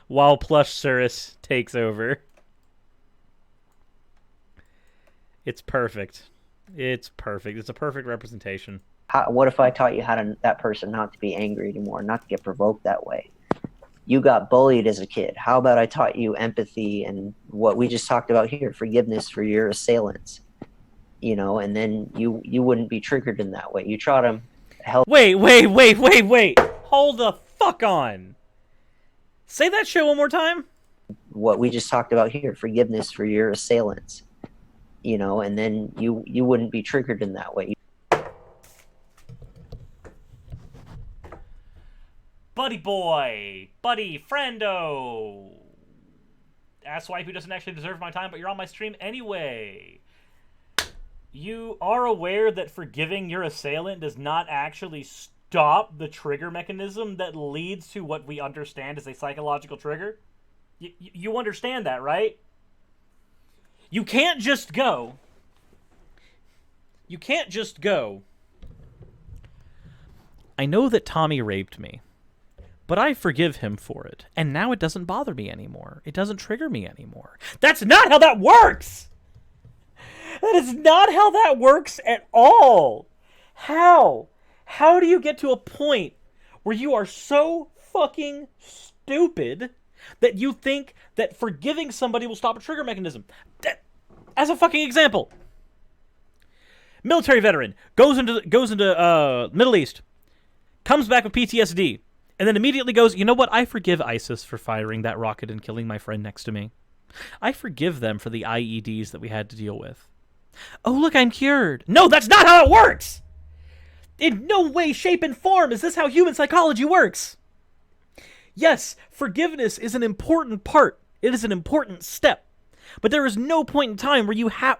while Plush Cirrus takes over. It's perfect. It's perfect. It's a perfect representation. What if I taught you that person not to be angry anymore, not to get provoked that way? You got bullied as a kid. How about I taught you empathy and what we just talked about here, forgiveness for your assailants? You know, and then you wouldn't be triggered in that way. You taught them help. Wait. Hold the fuck on. Say that shit one more time. What we just talked about here, forgiveness for your assailants. You know, and then you wouldn't be triggered in that way. Buddy boy, buddy, friendo. Asswipe who doesn't actually deserve my time, but you're on my stream anyway. You are aware that forgiving your assailant does not actually stop the trigger mechanism that leads to what we understand as a psychological trigger? You understand that, right? You can't just go. I know that Tommy raped me, but I forgive him for it, and now it doesn't bother me anymore. It doesn't trigger me anymore. That's not how that works! That is not how that works at all! How? How do you get to a point where you are so fucking stupid that you think that forgiving somebody will stop a trigger mechanism? As a fucking example, military veteran goes into Middle East, comes back with PTSD, and then immediately goes, you know what? I forgive ISIS for firing that rocket and killing my friend next to me. I forgive them for the IEDs that we had to deal with. Oh, look, I'm cured. No, that's not how it works! In no way, shape, and form is this how human psychology works. Yes, forgiveness is an important part. It is an important step. But there is no point in time where you have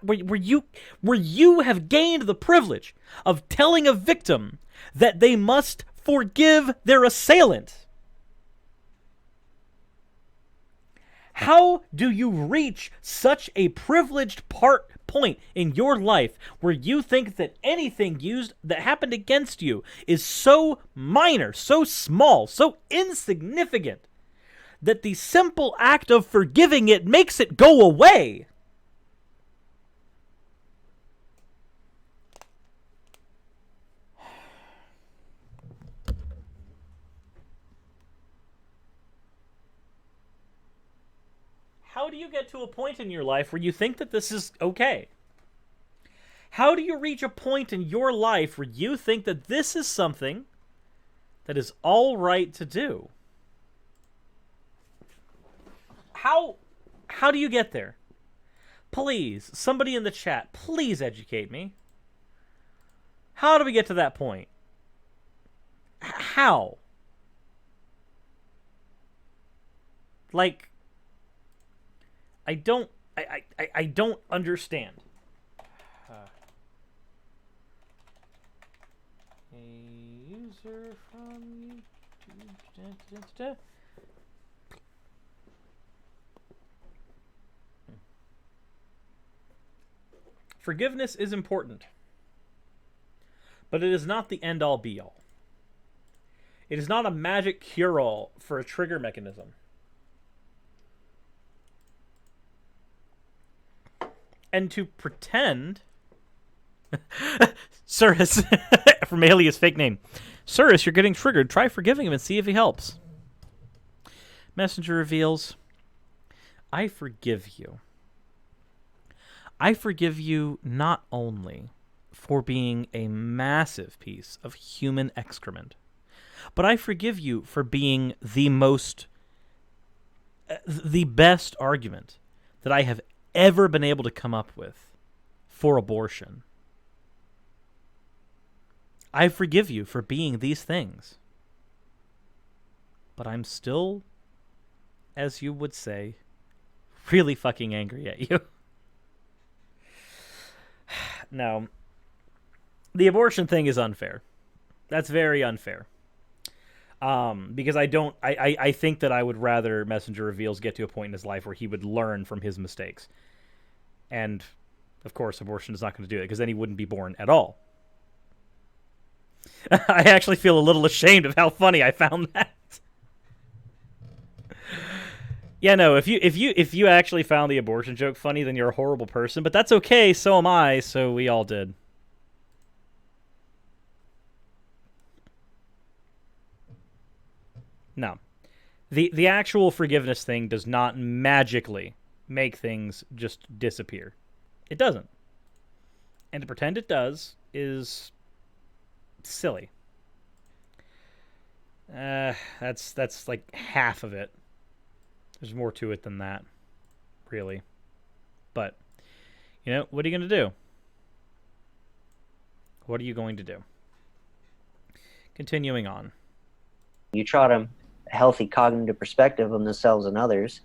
gained the privilege of telling a victim that they must forgive their assailant. How do you reach such a privileged point in your life where you think that anything that happened against you is so minor, so small, so insignificant that the simple act of forgiving it makes it go away? How do you get to a point in your life where you think that this is okay? How do you reach a point in your life where you think that this is something that is all right to do? How do you get there? Please, somebody in the chat, please educate me. How do we get to that point? How? Like, I don't understand. A user from YouTube. Forgiveness is important, but it is not the end-all be-all. It is not a magic cure-all for a trigger mechanism. And to pretend... Cirrus, from Alias fake name. Cirrus, you're getting triggered. Try forgiving him and see if he helps. Messenger reveals, I forgive you. I forgive you not only for being a massive piece of human excrement, but I forgive you for being the best argument that I have ever been able to come up with for abortion. I forgive you for being these things. But I'm still, as you would say, really fucking angry at you. No. The abortion thing is unfair. That's very unfair. Because I think that I would rather Messenger Reveals get to a point in his life where he would learn from his mistakes. And, of course, abortion is not going to do it, because then he wouldn't be born at all. I actually feel a little ashamed of how funny I found that. Yeah, no, if you actually found the abortion joke funny, then you're a horrible person, but that's okay, so am I, so we all did. No. The actual forgiveness thing does not magically make things just disappear. It doesn't. And to pretend it does is silly. That's like half of it. There's more to it than that, really. But, you know, what are you going to do? What are you going to do? Continuing on. You taught them a healthy cognitive perspective of themselves and others.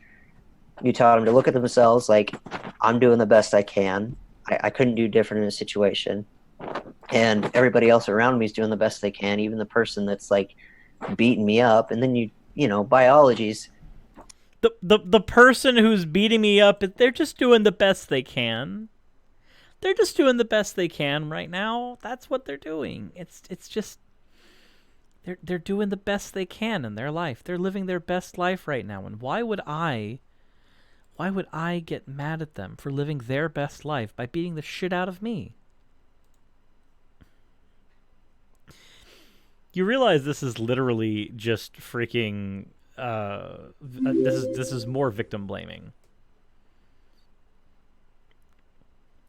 You taught them to look at themselves like, I'm doing the best I can. I couldn't do different in a situation. And everybody else around me is doing the best they can, even the person that's like beating me up. And then you know, biology's... The person who's beating me up, they're just doing the best they can. They're just doing the best they can right now. That's what they're doing. It's just they're doing the best they can in their life. They're living their best life right now. And why would I get mad at them for living their best life by beating the shit out of me? You realize this is literally just freaking this is more victim blaming.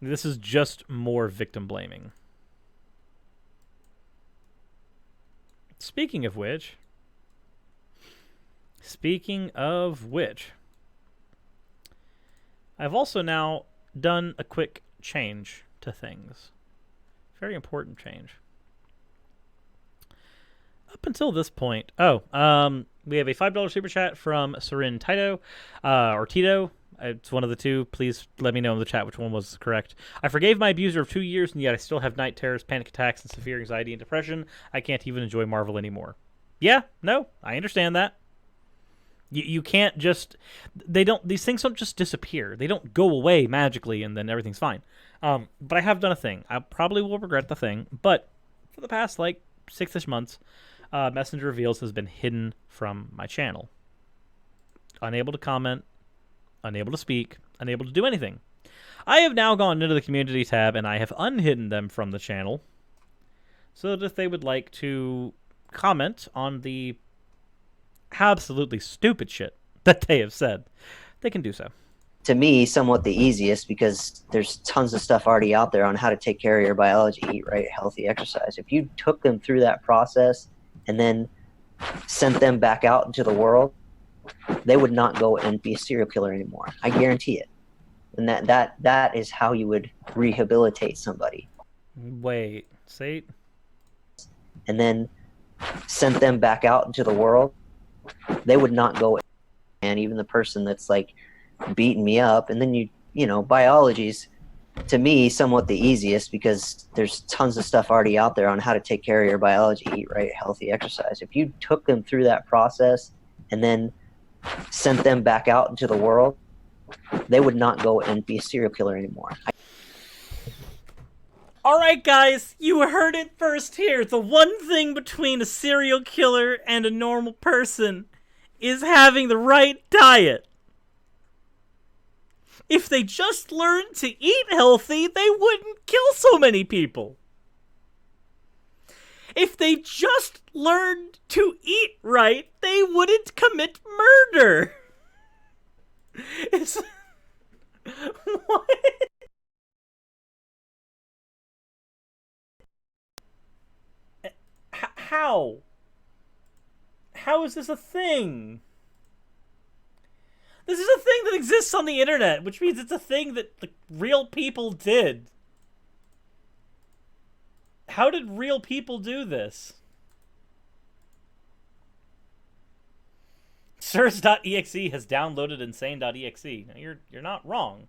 This is just more victim blaming. Speaking of which, I've also now done a quick change to things. Very important change. Up until this point, we have a $5 super chat from Serin Tito, or Tito. It's one of the two. Please let me know in the chat which one was correct. I forgave my abuser of 2 years, and yet I still have night terrors, panic attacks, and severe anxiety and depression. I can't even enjoy Marvel anymore. Yeah, no, I understand that. You can't just... These things don't just disappear. They don't go away magically and then everything's fine. But I have done a thing. I probably will regret the thing, but for the past, 6-ish months, Messenger Reveals has been hidden from my channel. Unable to comment, unable to speak, unable to do anything. I have now gone into the community tab and I have unhidden them from the channel so that if they would like to comment on the absolutely stupid shit that they have said, they can do so. To me, somewhat the easiest, because there's tons of stuff already out there on how to take care of your biology, eat right, healthy, exercise. If you took them through that process and then sent them back out into the world, they would not go and be a serial killer anymore. I guarantee it. And that is how you would rehabilitate somebody. Wait, say. And then sent them back out into the world, they would not go. And even the person that's beating me up, and then you know, biology's to me somewhat the easiest, because there's tons of stuff already out there on how to take care of your biology, eat right, healthy, exercise. If you took them through that process and then sent them back out into the world, they would not go and be a serial killer anymore. Alright, guys, you heard it first here. The one thing between a serial killer and a normal person is having the right diet. If they just learned to eat healthy, they wouldn't kill so many people. If they just learned to eat right, they wouldn't commit murder. It's... What? How? How is this a thing? This is a thing that exists on the internet, which means it's a thing that real people did. How did real people do this? Sirs.exe has downloaded insane.exe. Now, you're not wrong.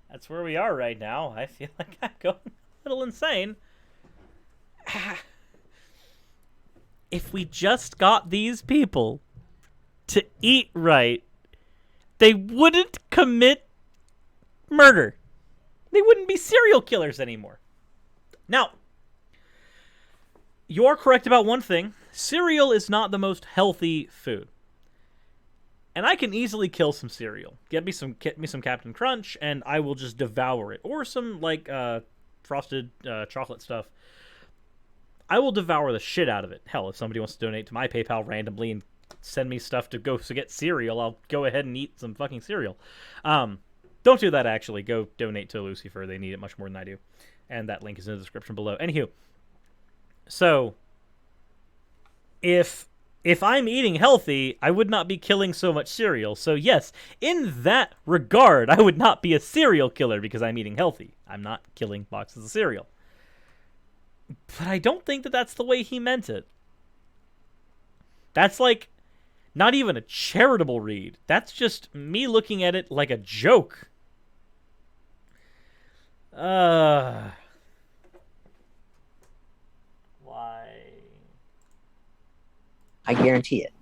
That's where we are right now. I feel like I'm going a little insane. If we just got these people to eat right, they wouldn't commit murder. They wouldn't be serial killers anymore. Now, you're correct about one thing. Cereal is not the most healthy food. And I can easily kill some cereal. Get me some Captain Crunch, and I will just devour it. Or some, like, frosted chocolate stuff. I will devour the shit out of it. Hell, if somebody wants to donate to my PayPal randomly and send me stuff to go to get cereal, I'll go ahead and eat some fucking cereal. Don't do that, actually. Go donate to Lucifer. They need it much more than I do. And that link is in the description below. Anywho, so if I'm eating healthy, I would not be killing so much cereal. So yes, in that regard, I would not be a serial killer because I'm eating healthy. I'm not killing boxes of cereal. But I don't think that that's the way he meant it. That's like not even a charitable read. That's just me looking at it like a joke. Why? I guarantee it.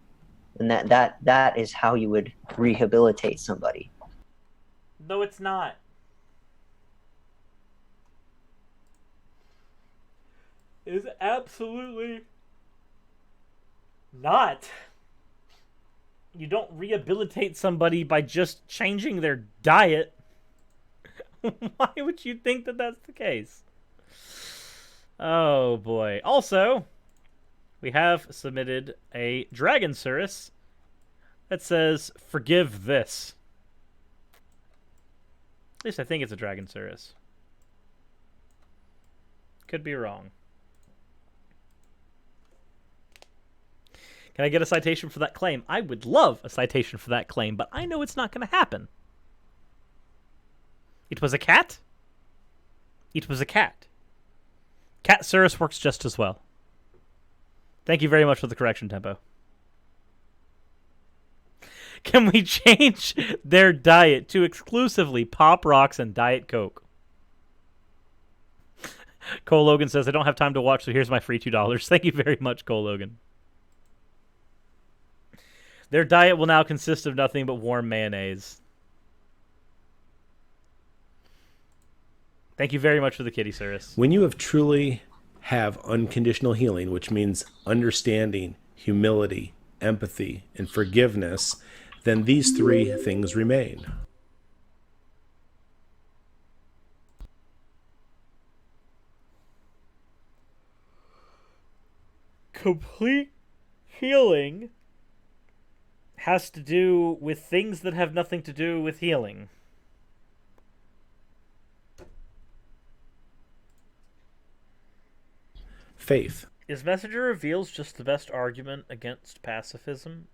And that is how you would rehabilitate somebody. No, it's not. It is absolutely not. You don't rehabilitate somebody by just changing their diet. Why would you think that that's the case? Oh, boy. Also, we have submitted a Dragon Surus that says, forgive this. At least I think it's a Dragon Surus. Could be wrong. Can I get a citation for that claim? I would love a citation for that claim, but I know it's not going to happen. It was a cat? It was a cat. Cat Surus works just as well. Thank you very much for the correction, Tempo. Can we change their diet to exclusively Pop Rocks and Diet Coke? Cole Logan says, I don't have time to watch, so here's my free $2. Thank you very much, Cole Logan. Their diet will now consist of nothing but warm mayonnaise. Thank you very much for the kitty, Cirrus. When you truly have unconditional healing, which means understanding, humility, empathy, and forgiveness, then these three things remain. Complete healing has to do with things that have nothing to do with healing. Faith. Is Messenger Reveals just the best argument against pacifism?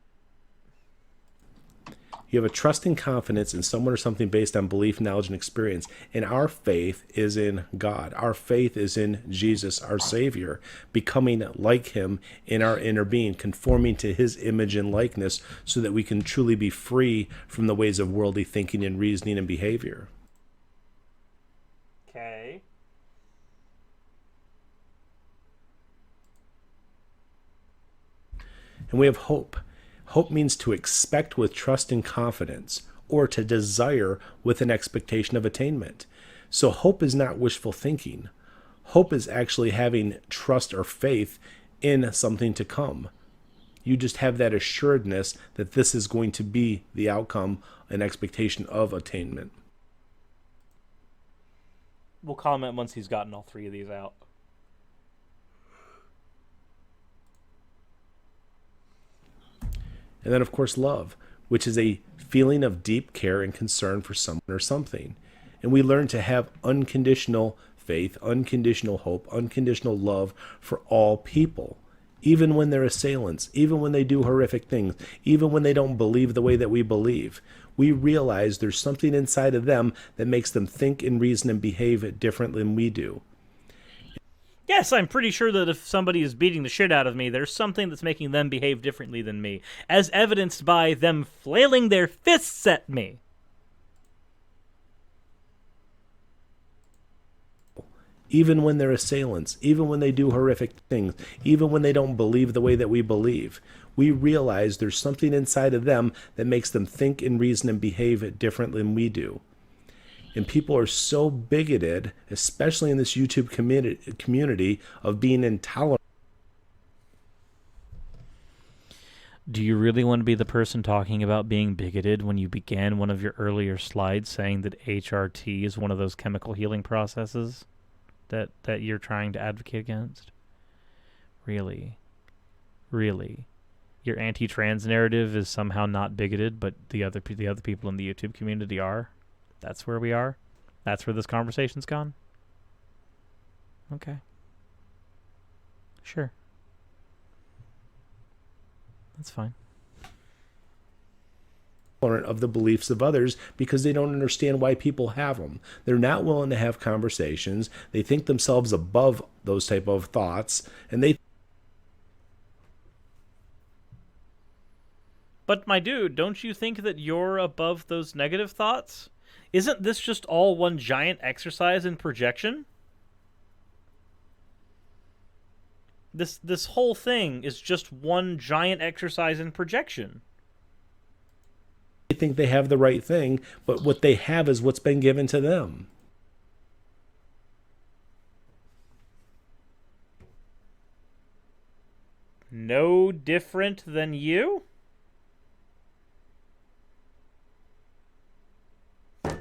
You have a trust and confidence in someone or something based on belief, knowledge, and experience. And our faith is in God. Our faith is in Jesus, our Savior, becoming like Him in our inner being, conforming to His image and likeness so that we can truly be free from the ways of worldly thinking and reasoning and behavior. Okay. And we have hope. Hope means to expect with trust and confidence, or to desire with an expectation of attainment. So hope is not wishful thinking. Hope is actually having trust or faith in something to come. You just have that assuredness that this is going to be the outcome and expectation of attainment. We'll comment once he's gotten all three of these out. And then, of course, love, which is a feeling of deep care and concern for someone or something. And we learn to have unconditional faith, unconditional hope, unconditional love for all people, even when they're assailants, even when they do horrific things, even when they don't believe the way that we believe. We realize there's something inside of them that makes them think and reason and behave differently than we do. Yes, I'm pretty sure that if somebody is beating the shit out of me, there's something that's making them behave differently than me, as evidenced by them flailing their fists at me. Even when they're assailants, even when they do horrific things, even when they don't believe the way that we believe, we realize there's something inside of them that makes them think and reason and behave differently than we do. And people are so bigoted, especially in this YouTube community, of being intolerant. Do you really want to be the person talking about being bigoted when you began one of your earlier slides saying that HRT is one of those chemical healing processes that you're trying to advocate against? Really? Really? Your anti-trans narrative is somehow not bigoted, but the other people in the YouTube community are? That's where we are? That's where this conversation's gone? Okay. Sure. That's fine. Of the beliefs of others because they don't understand why people have them. They're not willing to have conversations. They think themselves above those type of thoughts, and they. But my dude, don't you think that you're above those negative thoughts? Isn't this just all one giant exercise in projection? This whole thing is just one giant exercise in projection. They think they have the right thing, but what they have is what's been given to them. No different than you? The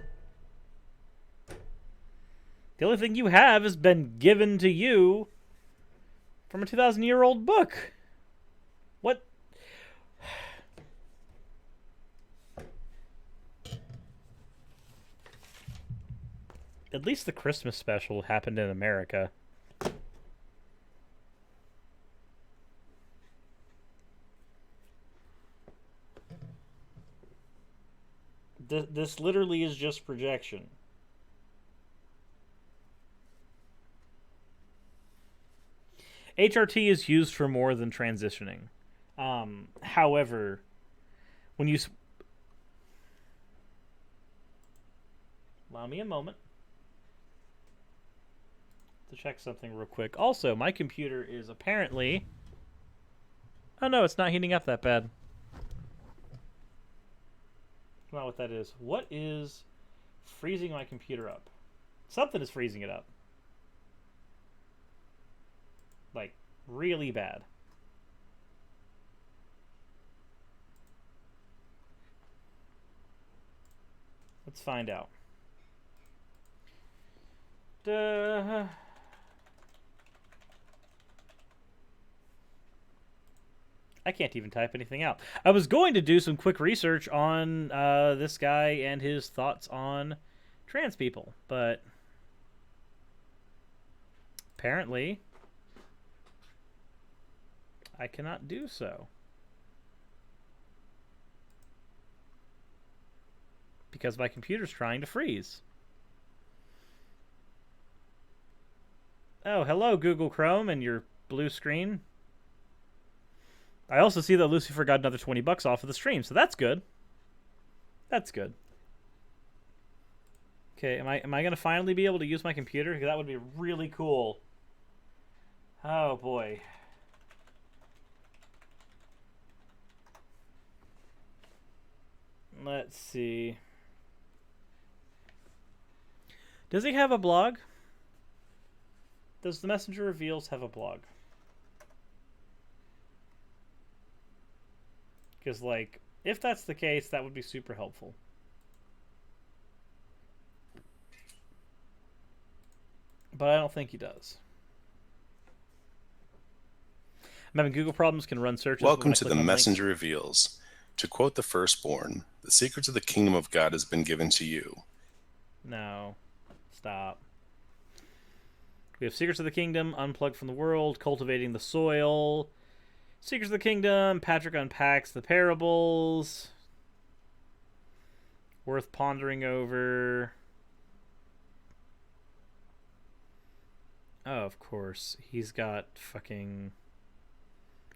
only thing you have has been given to you from a 2,000-year-old book. What? At least the Christmas special happened in America. This literally is just projection. HRT is used for more than transitioning. However, when you... Allow me a moment to check something real quick. Also, my computer is apparently... Oh no, it's not heating up that bad. I don't know what that is. What is freezing my computer up? Something is freezing it up. Like, really bad. Let's find out. I can't even type anything out. I was going to do some quick research on this guy and his thoughts on trans people, but apparently I cannot do so. Because my computer's trying to freeze. Oh, hello, Google Chrome and your blue screen. I also see that Lucifer got another $20 off of the stream, so that's good. That's good. Okay, am I gonna finally be able to use my computer? Because that would be really cool. Oh boy. Let's see. Does he have a blog? Does the Messenger Reveals have a blog? Because, like, if that's the case, that would be super helpful. But I don't think he does. I'm having Google problems, can run searches. Welcome to the Messenger Reveals. To quote the firstborn, the secrets of the kingdom of God has been given to you. No. Stop. We have Secrets of the Kingdom, Unplugged from the World, Cultivating the Soil, Secrets of the Kingdom, Patrick Unpacks the Parables, Worth Pondering Over. Oh, of course. He's got fucking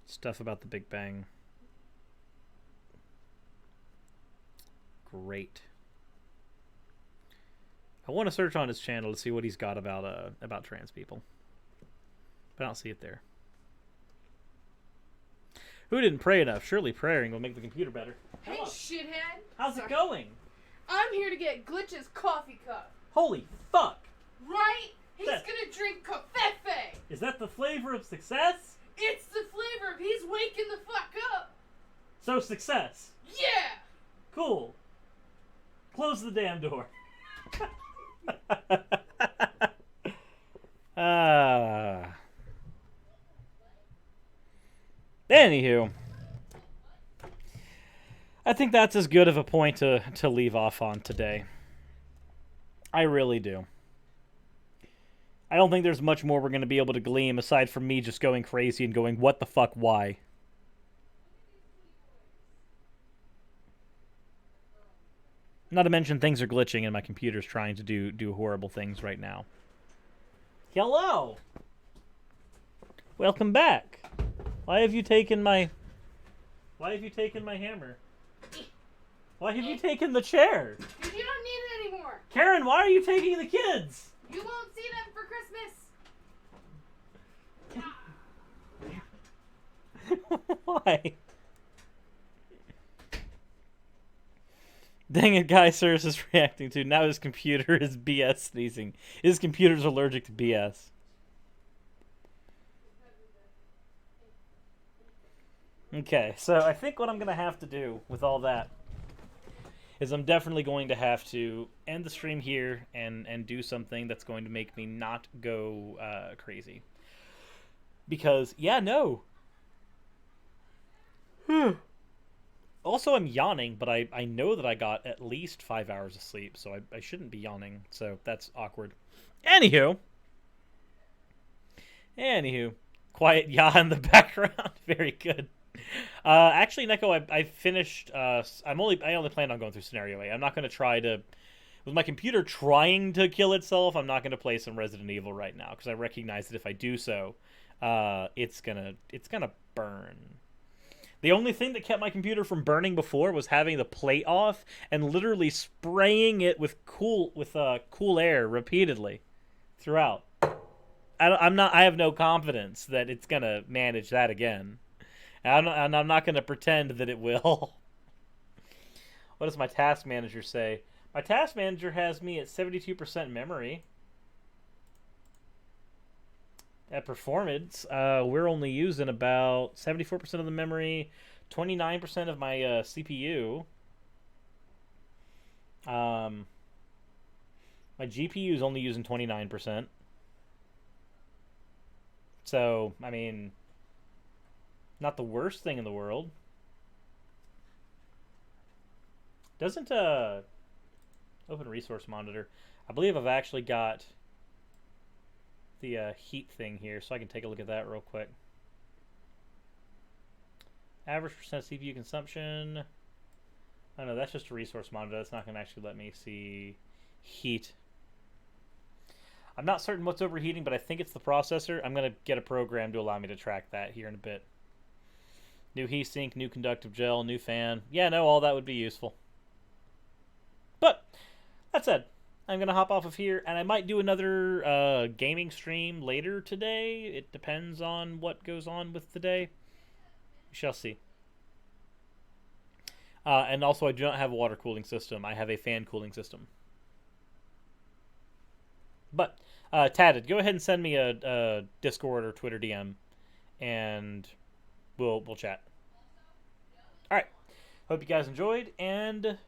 stuff about the Big Bang. Great. I want to search on his channel to see what he's got about trans people, but I don't see it there. Who didn't pray enough? Surely praying will make the computer better. Hey, shithead. How's it going? I'm here to get Glitch's coffee cup. Holy fuck! Right? He's gonna drink covfefe. Is that the flavor of success? It's the flavor of he's waking the fuck up. So success. Yeah. Cool. Close the damn door. Anywho, I think that's as good of a point to leave off on today. I really do. I don't think there's much more we're going to be able to glean aside from me just going crazy and going, what the fuck, why? Not to mention things are glitching and my computer's trying to do horrible things right now. Hello! Welcome back. Why have you taken my hammer? Why have you taken the chair? Dude, you don't need it anymore. Karen, why are you taking the kids? You won't see them for Christmas. Why? Dang it, Guy Sirs is reacting to. Now his computer is BS sneezing. His computer's allergic to BS. Okay, so I think what I'm going to have to do with all that is I'm definitely going to have to end the stream here and do something that's going to make me not go crazy. Because, yeah, no. Also, I'm yawning, but I know that I got at least 5 hours of sleep, so I shouldn't be yawning, so that's awkward. Anywho, quiet yaw in the background. Very good. Actually, Neko, I finished. I only plan on going through scenario A. I'm not going to try to. With my computer trying to kill itself, I'm not going to play some Resident Evil right now because I recognize that if I do so, it's gonna burn. The only thing that kept my computer from burning before was having the plate off and literally spraying it with cool air repeatedly throughout. I have no confidence that it's gonna manage that again. And I'm not gonna pretend that it will. What does my task manager say? My task manager has me at 72% memory. At performance, we're only using about 74% of the memory, 29% of my CPU. My GPU is only using 29%. So, I mean, not the worst thing in the world. Doesn't open resource monitor. I believe I've actually got the heat thing here, so I can take a look at that real quick. Average percent CPU consumption. Oh no, that's just a resource monitor. That's not going to actually let me see heat. I'm not certain what's overheating, but I think it's the processor. I'm going to get a program to allow me to track that here in a bit. New heatsink, new conductive gel, new fan. Yeah, no, all that would be useful. But, that said, I'm going to hop off of here, and I might do another gaming stream later today. It depends on what goes on with the day. We shall see. And also, I do not have a water cooling system. I have a fan cooling system. But, Tatted, go ahead and send me a Discord or Twitter DM, and we'll chat. All right. Hope you guys enjoyed, and